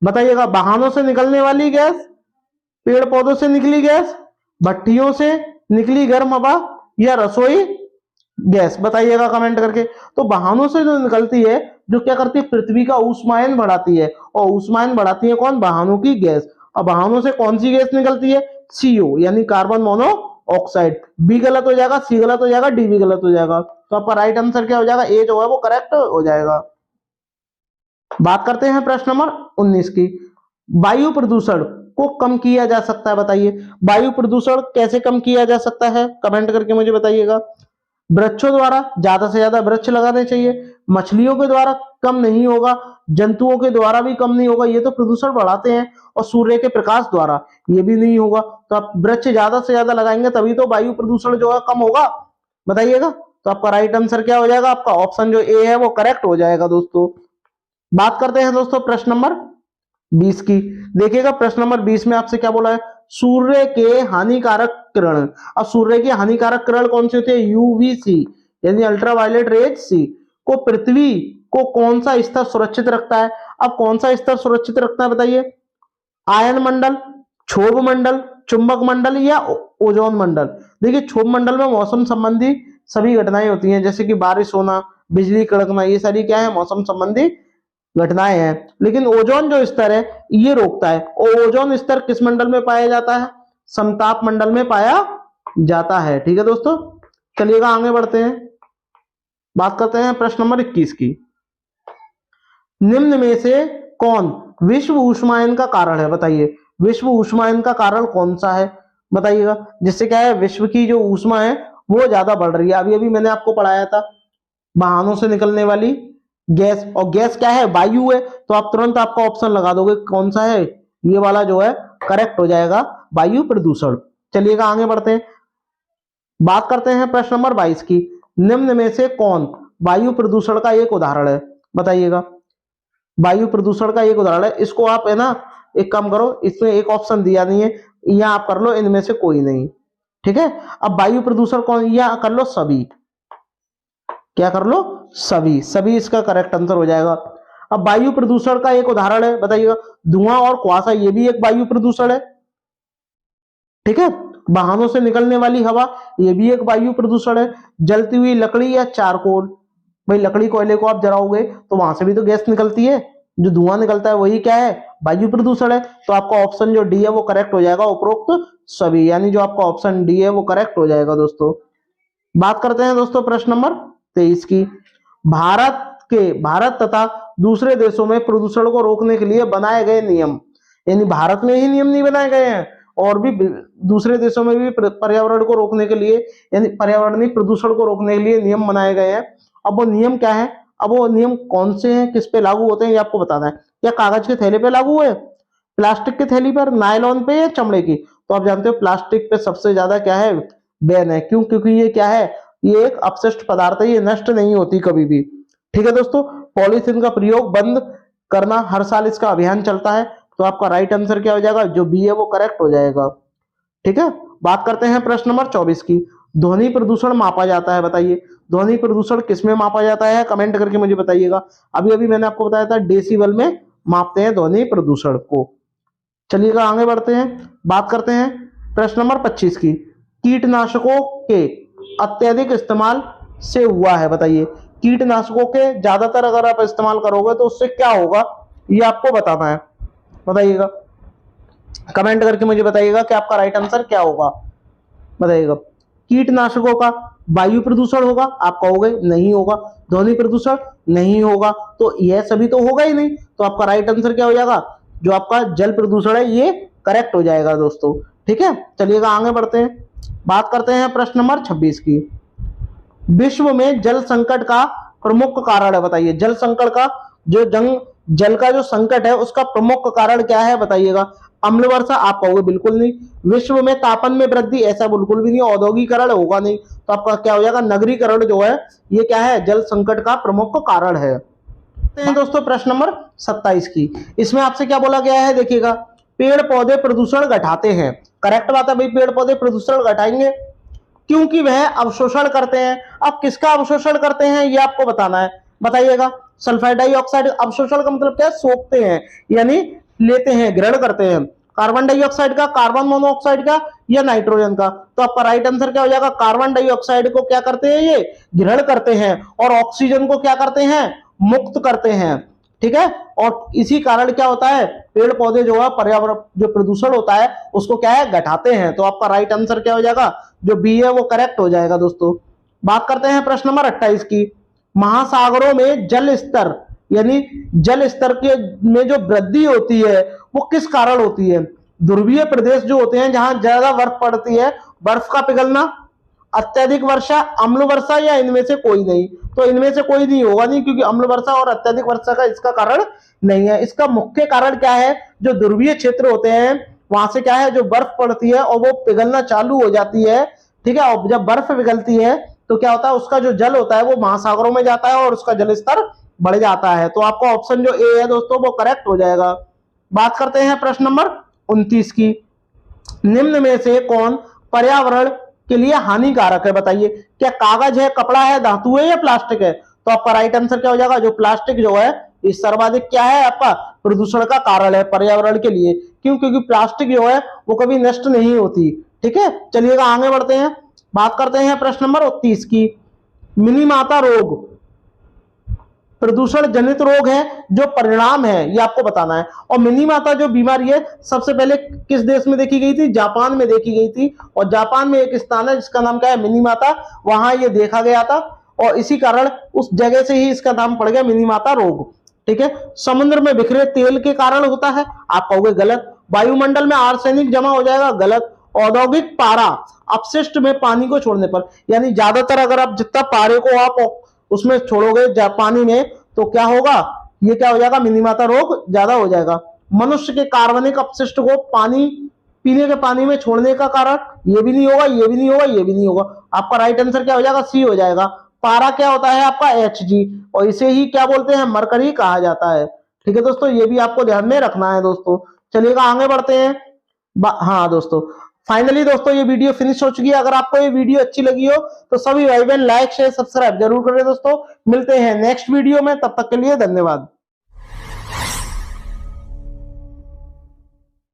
बताइएगा। वाहनों से निकलने वाली गैस, पेड़ पौधों से निकली गैस, भट्टियों से निकली गर्म हवा, या रसोई गैस, बताइएगा कमेंट करके। तो वाहनों से जो निकलती है, जो क्या करती है, पृथ्वी का ऊष्मायन बढ़ाती है, और ऊष्मायन बढ़ाती है कौन, वाहनों की गैस। और वाहनों से कौन सी गैस निकलती है, सीओ यानी कार्बन मोनोऑक्साइड। बी गलत हो जाएगा, सी गलत हो जाएगा, डी भी गलत हो जाएगा। तो आपका राइट आंसर क्या हो जाएगा, ए जो है वो करेक्ट हो जाएगा। बात करते हैं प्रश्न नंबर 19 की। वायु प्रदूषण को कम किया जा सकता है, बताइए। वायु प्रदूषण कैसे कम किया जा सकता है, कमेंट करके मुझे बताइएगा। वृक्षों द्वारा, ज्यादा से ज्यादा वृक्ष लगाने चाहिए। मछलियों के द्वारा कम नहीं होगा, जंतुओं के द्वारा भी कम नहीं होगा, ये तो प्रदूषण बढ़ाते हैं। और सूर्य के प्रकाश द्वारा ये भी नहीं होगा। तो आप वृक्ष ज्यादा से ज्यादा लगाएंगे तभी तो वायु प्रदूषण जो है कम होगा, बताइएगा। तो आपका राइट आंसर क्या हो जाएगा, आपका ऑप्शन जो ए है वो करेक्ट हो जाएगा दोस्तों। बात करते हैं दोस्तों प्रश्न नंबर 20 की। देखिएगा प्रश्न नंबर 20 में आपसे क्या बोला है, सूर्य के हानिकारक किरण। अब सूर्य की हानिकारक किरण कौन सी होती है, यूवीसी यानी अल्ट्रावायलेट रेज सी को पृथ्वी को कौन सा स्तर सुरक्षित रखता है। अब कौन सा स्तर सुरक्षित रखता है, बताइए। आयन मंडल, क्षोभ मंडल, चुंबक मंडल, या ओजोन मंडल। देखिए क्षोभ मंडल में मौसम संबंधी सभी घटनाएं होती हैं, जैसे कि बारिश होना, बिजली कड़कना, ये सारी क्या है, मौसम संबंधी घटनाएं हैं। लेकिन ओजोन जो स्तर है ये रोकता है। और ओजोन स्तर किस मंडल में पाया जाता है, समताप मंडल में पाया जाता है। ठीक है दोस्तों, चलिएगा आगे बढ़ते हैं। बात करते हैं प्रश्न नंबर 21 की। निम्न में से कौन विश्व ऊष्मायन का कारण है, बताइए। विश्व ऊष्मायन का कारण कौन सा है, बताइएगा। जिससे क्या है, विश्व की जो ऊष्मा है वो ज्यादा बढ़ रही है। अभी अभी मैंने आपको पढ़ाया था, वाहनों से निकलने वाली गैस, और गैस क्या है, वायु है। तो आप तुरंत आपका ऑप्शन लगा दोगे कौन सा है, ये वाला जो है करेक्ट हो जाएगा, वायु प्रदूषण। चलिएगा आगे बढ़ते हैं। बात करते हैं प्रश्न नंबर 22 की। निम्न में से कौन वायु प्रदूषण का एक उदाहरण है, बताइएगा। वायु प्रदूषण का एक उदाहरण है, इसको आप है ना एक काम करो, इसमें एक ऑप्शन दिया नहीं है, या आप कर लो इनमें से कोई नहीं। ठीक है, अब वायु प्रदूषण कौन, या कर लो सभी, क्या कर लो, सभी। सभी इसका करेक्ट आंसर हो जाएगा। अब वायु प्रदूषण का एक उदाहरण है, बताइएगा। धुआं और कुआसा, ये भी एक वायु प्रदूषण है। ठीक है, वाहनों से निकलने वाली हवा, ये भी एक वायु प्रदूषण है। जलती हुई लकड़ी या चारकोल, भाई लकड़ी कोयले को आप जलाओगे तो वहां से भी तो गैस निकलती है, जो धुआं निकलता है वही क्या है, वायु प्रदूषण है। तो आपका ऑप्शन जो डी है वो करेक्ट हो जाएगा, उपरोक्त सभी, यानी जो आपका ऑप्शन डी है वो करेक्ट हो जाएगा दोस्तों। बात करते हैं दोस्तों प्रश्न नंबर 23 की। भारत तथा दूसरे देशों में प्रदूषण को रोकने के लिए बनाए गए नियम, यानी भारत में ही नियम नहीं बनाए गए हैं, और भी दूसरे देशों में भी पर्यावरण को रोकने के लिए, यानी पर्यावरणीय प्रदूषण को रोकने के लिए नियम बनाए गए हैं। अब वो नियम क्या है, अब वो नियम कौन से हैं, किस पे लागू होते हैं, ये आपको बताना है। क्या कागज के थैले पे लागू है, प्लास्टिक के थैली पर, नायलॉन पे, या चमड़े की। तो आप जानते हो प्लास्टिक पे सबसे ज्यादा क्या है, बैन है। क्यों, क्योंकि ये क्या है, ये एक अपशिष्ट पदार्थ है, ये नष्ट नहीं होती कभी भी। ठीक है दोस्तों, पॉलीथीन का प्रयोग बंद करना, हर साल इसका अभियान चलता है। तो आपका राइट आंसर क्या हो जाएगा, जो बी है वो करेक्ट हो जाएगा। ठीक है, बात करते हैं प्रश्न नंबर 24 की। ध्वनि प्रदूषण मापा जाता है, बताइए। ध्वनि प्रदूषण किसमें मापा जाता है, कमेंट करके मुझे बताइएगा। अभी अभी मैंने आपको बताया था डेसिबल में मापते हैं ध्वनि प्रदूषण को। चलिएगा आगे बढ़ते हैं। बात करते हैं प्रश्न नंबर 25 की। कीटनाशकों के अत्यधिक इस्तेमाल से हुआ है, बताइए। कीटनाशकों के ज्यादातर अगर आप इस्तेमाल करोगे तो उससे क्या होगा, ये आपको बताना है, बताइएगा। कमेंट करके मुझे बताइएगा कि आपका राइट आंसर क्या होगा, बताइएगा। कीटनाशकों का वायु प्रदूषण होगा, आप कहोगे नहीं होगा। ध्वनि प्रदूषण नहीं होगा, तो यह सभी तो होगा ही नहीं। तो आपका राइट आंसर क्या हो जाएगा, जो आपका जल प्रदूषण है ये करेक्ट हो जाएगा दोस्तों। ठीक है, चलिएगा आगे बढ़ते हैं। बात करते हैं प्रश्न नंबर 26 की। विश्व में जल संकट का प्रमुख कारण है, बताइए। जल संकट का जो जल का जो संकट है उसका प्रमुख कारण क्या है, बताइएगा। अम्ल वर्षा, आप कहोगे बिल्कुल नहीं। विश्व में तापमान में वृद्धि, ऐसा बिल्कुल भी नहीं। औद्योगिकरण होगा नहीं, तो आपका क्या हो जाएगा, नगरीकरण जो है ये क्या है, जल संकट का प्रमुख कारण है। हैं दोस्तों प्रश्न नंबर 27 की। इसमें आपसे क्या बोला गया है, देखिएगा, पेड़ पौधे प्रदूषण घटाते हैं। करेक्ट बात है भाई, पेड़ पौधे प्रदूषण घटाएंगे क्योंकि वह अवशोषण करते हैं। अब किसका अवशोषण करते हैं ये आपको बताना है, बताइएगा। सल्फर डाइऑक्साइड, अवशोषण का मतलब क्या है, सोखते हैं, यानी लेते हैं, ग्रहण करते हैं। कार्बन डाइऑक्साइड का, कार्बन मोनोऑक्साइड का या नाइट्रोजन का? तो आपका राइट आंसर क्या हो जाएगा, कार्बन डाइऑक्साइड को क्या करते हैं, ये ग्रहण करते हैं, और ऑक्सीजन को क्या करते हैं, मुक्त करते हैं। ठीक है, और इसी कारण क्या होता है, पेड़ पौधे जो है पर्यावरण जो प्रदूषण होता है उसको क्या है, घटाते हैं। तो आपका राइट आंसर क्या हो जाएगा, जो बी है वो करेक्ट हो जाएगा। दोस्तों बात करते हैं प्रश्न नंबर 28 की। महासागरों में जल स्तर, यानी जल स्तर के में जो वृद्धि होती है वो किस कारण होती है? ध्रुवीय प्रदेश जो होते हैं जहां ज्यादा बर्फ पड़ती है, बर्फ का पिघलना, अत्यधिक वर्षा, अम्ल वर्षा, या इनमें से कोई नहीं? तो इनमें से कोई नहीं होगा, नहीं, क्योंकि अम्ल वर्षा और अत्यधिक वर्षा का इसका कारण नहीं है। इसका मुख्य कारण क्या है, जो ध्रुवीय क्षेत्र होते हैं वहां से क्या है, जो बर्फ पड़ती है और वो पिघलना चालू हो जाती है। ठीक है, और जब बर्फ पिघलती है तो क्या होता है, उसका जो जल होता है वो महासागरों में जाता है और उसका जल स्तर बढ़ जाता है। तो आपका ऑप्शन जो ए है दोस्तों वो करेक्ट हो जाएगा। बात करते हैं प्रश्न नंबर 29 की। निम्न में से कौन पर्यावरण के लिए हानिकारक है, बताइए। क्या कागज है, कपड़ा है, धातु है या प्लास्टिक है? तो आपका राइट आंसर क्या हो जाएगा, जो प्लास्टिक जो है इस सर्वाधिक क्या है, आपका प्रदूषण का कारण है पर्यावरण के लिए। क्यों? क्योंकि प्लास्टिक जो है वो कभी नष्ट नहीं होती। ठीक है, चलिएगा आगे बढ़ते हैं। बात करते हैं प्रश्न नंबर 29 की। मिनीमाता रोग प्रदूषण जनित रोग है, जो परिणाम है ये आपको बताना है। और मिनीमाता जो बीमारी है सबसे पहले किस देश में देखी गई थी, जापान में देखी गई थी। और जापान में एक स्थान है जिसका नाम क्या है, मिनीमाता, वहां ये देखा गया था और इसी कारण उस जगह से ही इसका नाम पड़ गया मिनीमाता रोग। ठीक है, समुद्र में बिखरे तेल के कारण होता है, आप कहोगे गलत। वायुमंडल में आर्सेनिक जमा हो जाएगा, गलत। औद्योगिक पारा अपशिष्ट में पानी को छोड़ने पर, यानी ज्यादातर अगर आप जितना पारे को आप उसमें छोड़ोगे पानी में तो क्या होगा, ये क्या हो जाएगा, मिनीमाता रोग ज्यादा हो जाएगा। मनुष्य के कार्बनिक अपशिष्ट को पानी, पीने के पानी में छोड़ने का कारण, ये भी नहीं होगा, ये भी नहीं होगा, ये भी नहीं होगा। आपका राइट आंसर क्या हो जाएगा, सी हो जाएगा। पारा क्या होता है आपका Hg, और इसे ही क्या बोलते हैं, मरकरी कहा जाता है। ठीक है दोस्तों, ये भी आपको ध्यान में रखना है दोस्तों। चलिएगा आगे बढ़ते हैं। हाँ दोस्तों, फाइनली दोस्तों ये वीडियो फिनिश हो चुकी है। अगर आपको ये वीडियो अच्छी लगी हो तो सभी भाई बहन लाइक शेयर सब्सक्राइब जरूर करें दोस्तों। मिलते हैं नेक्स्ट वीडियो में, तब तक के लिए धन्यवाद।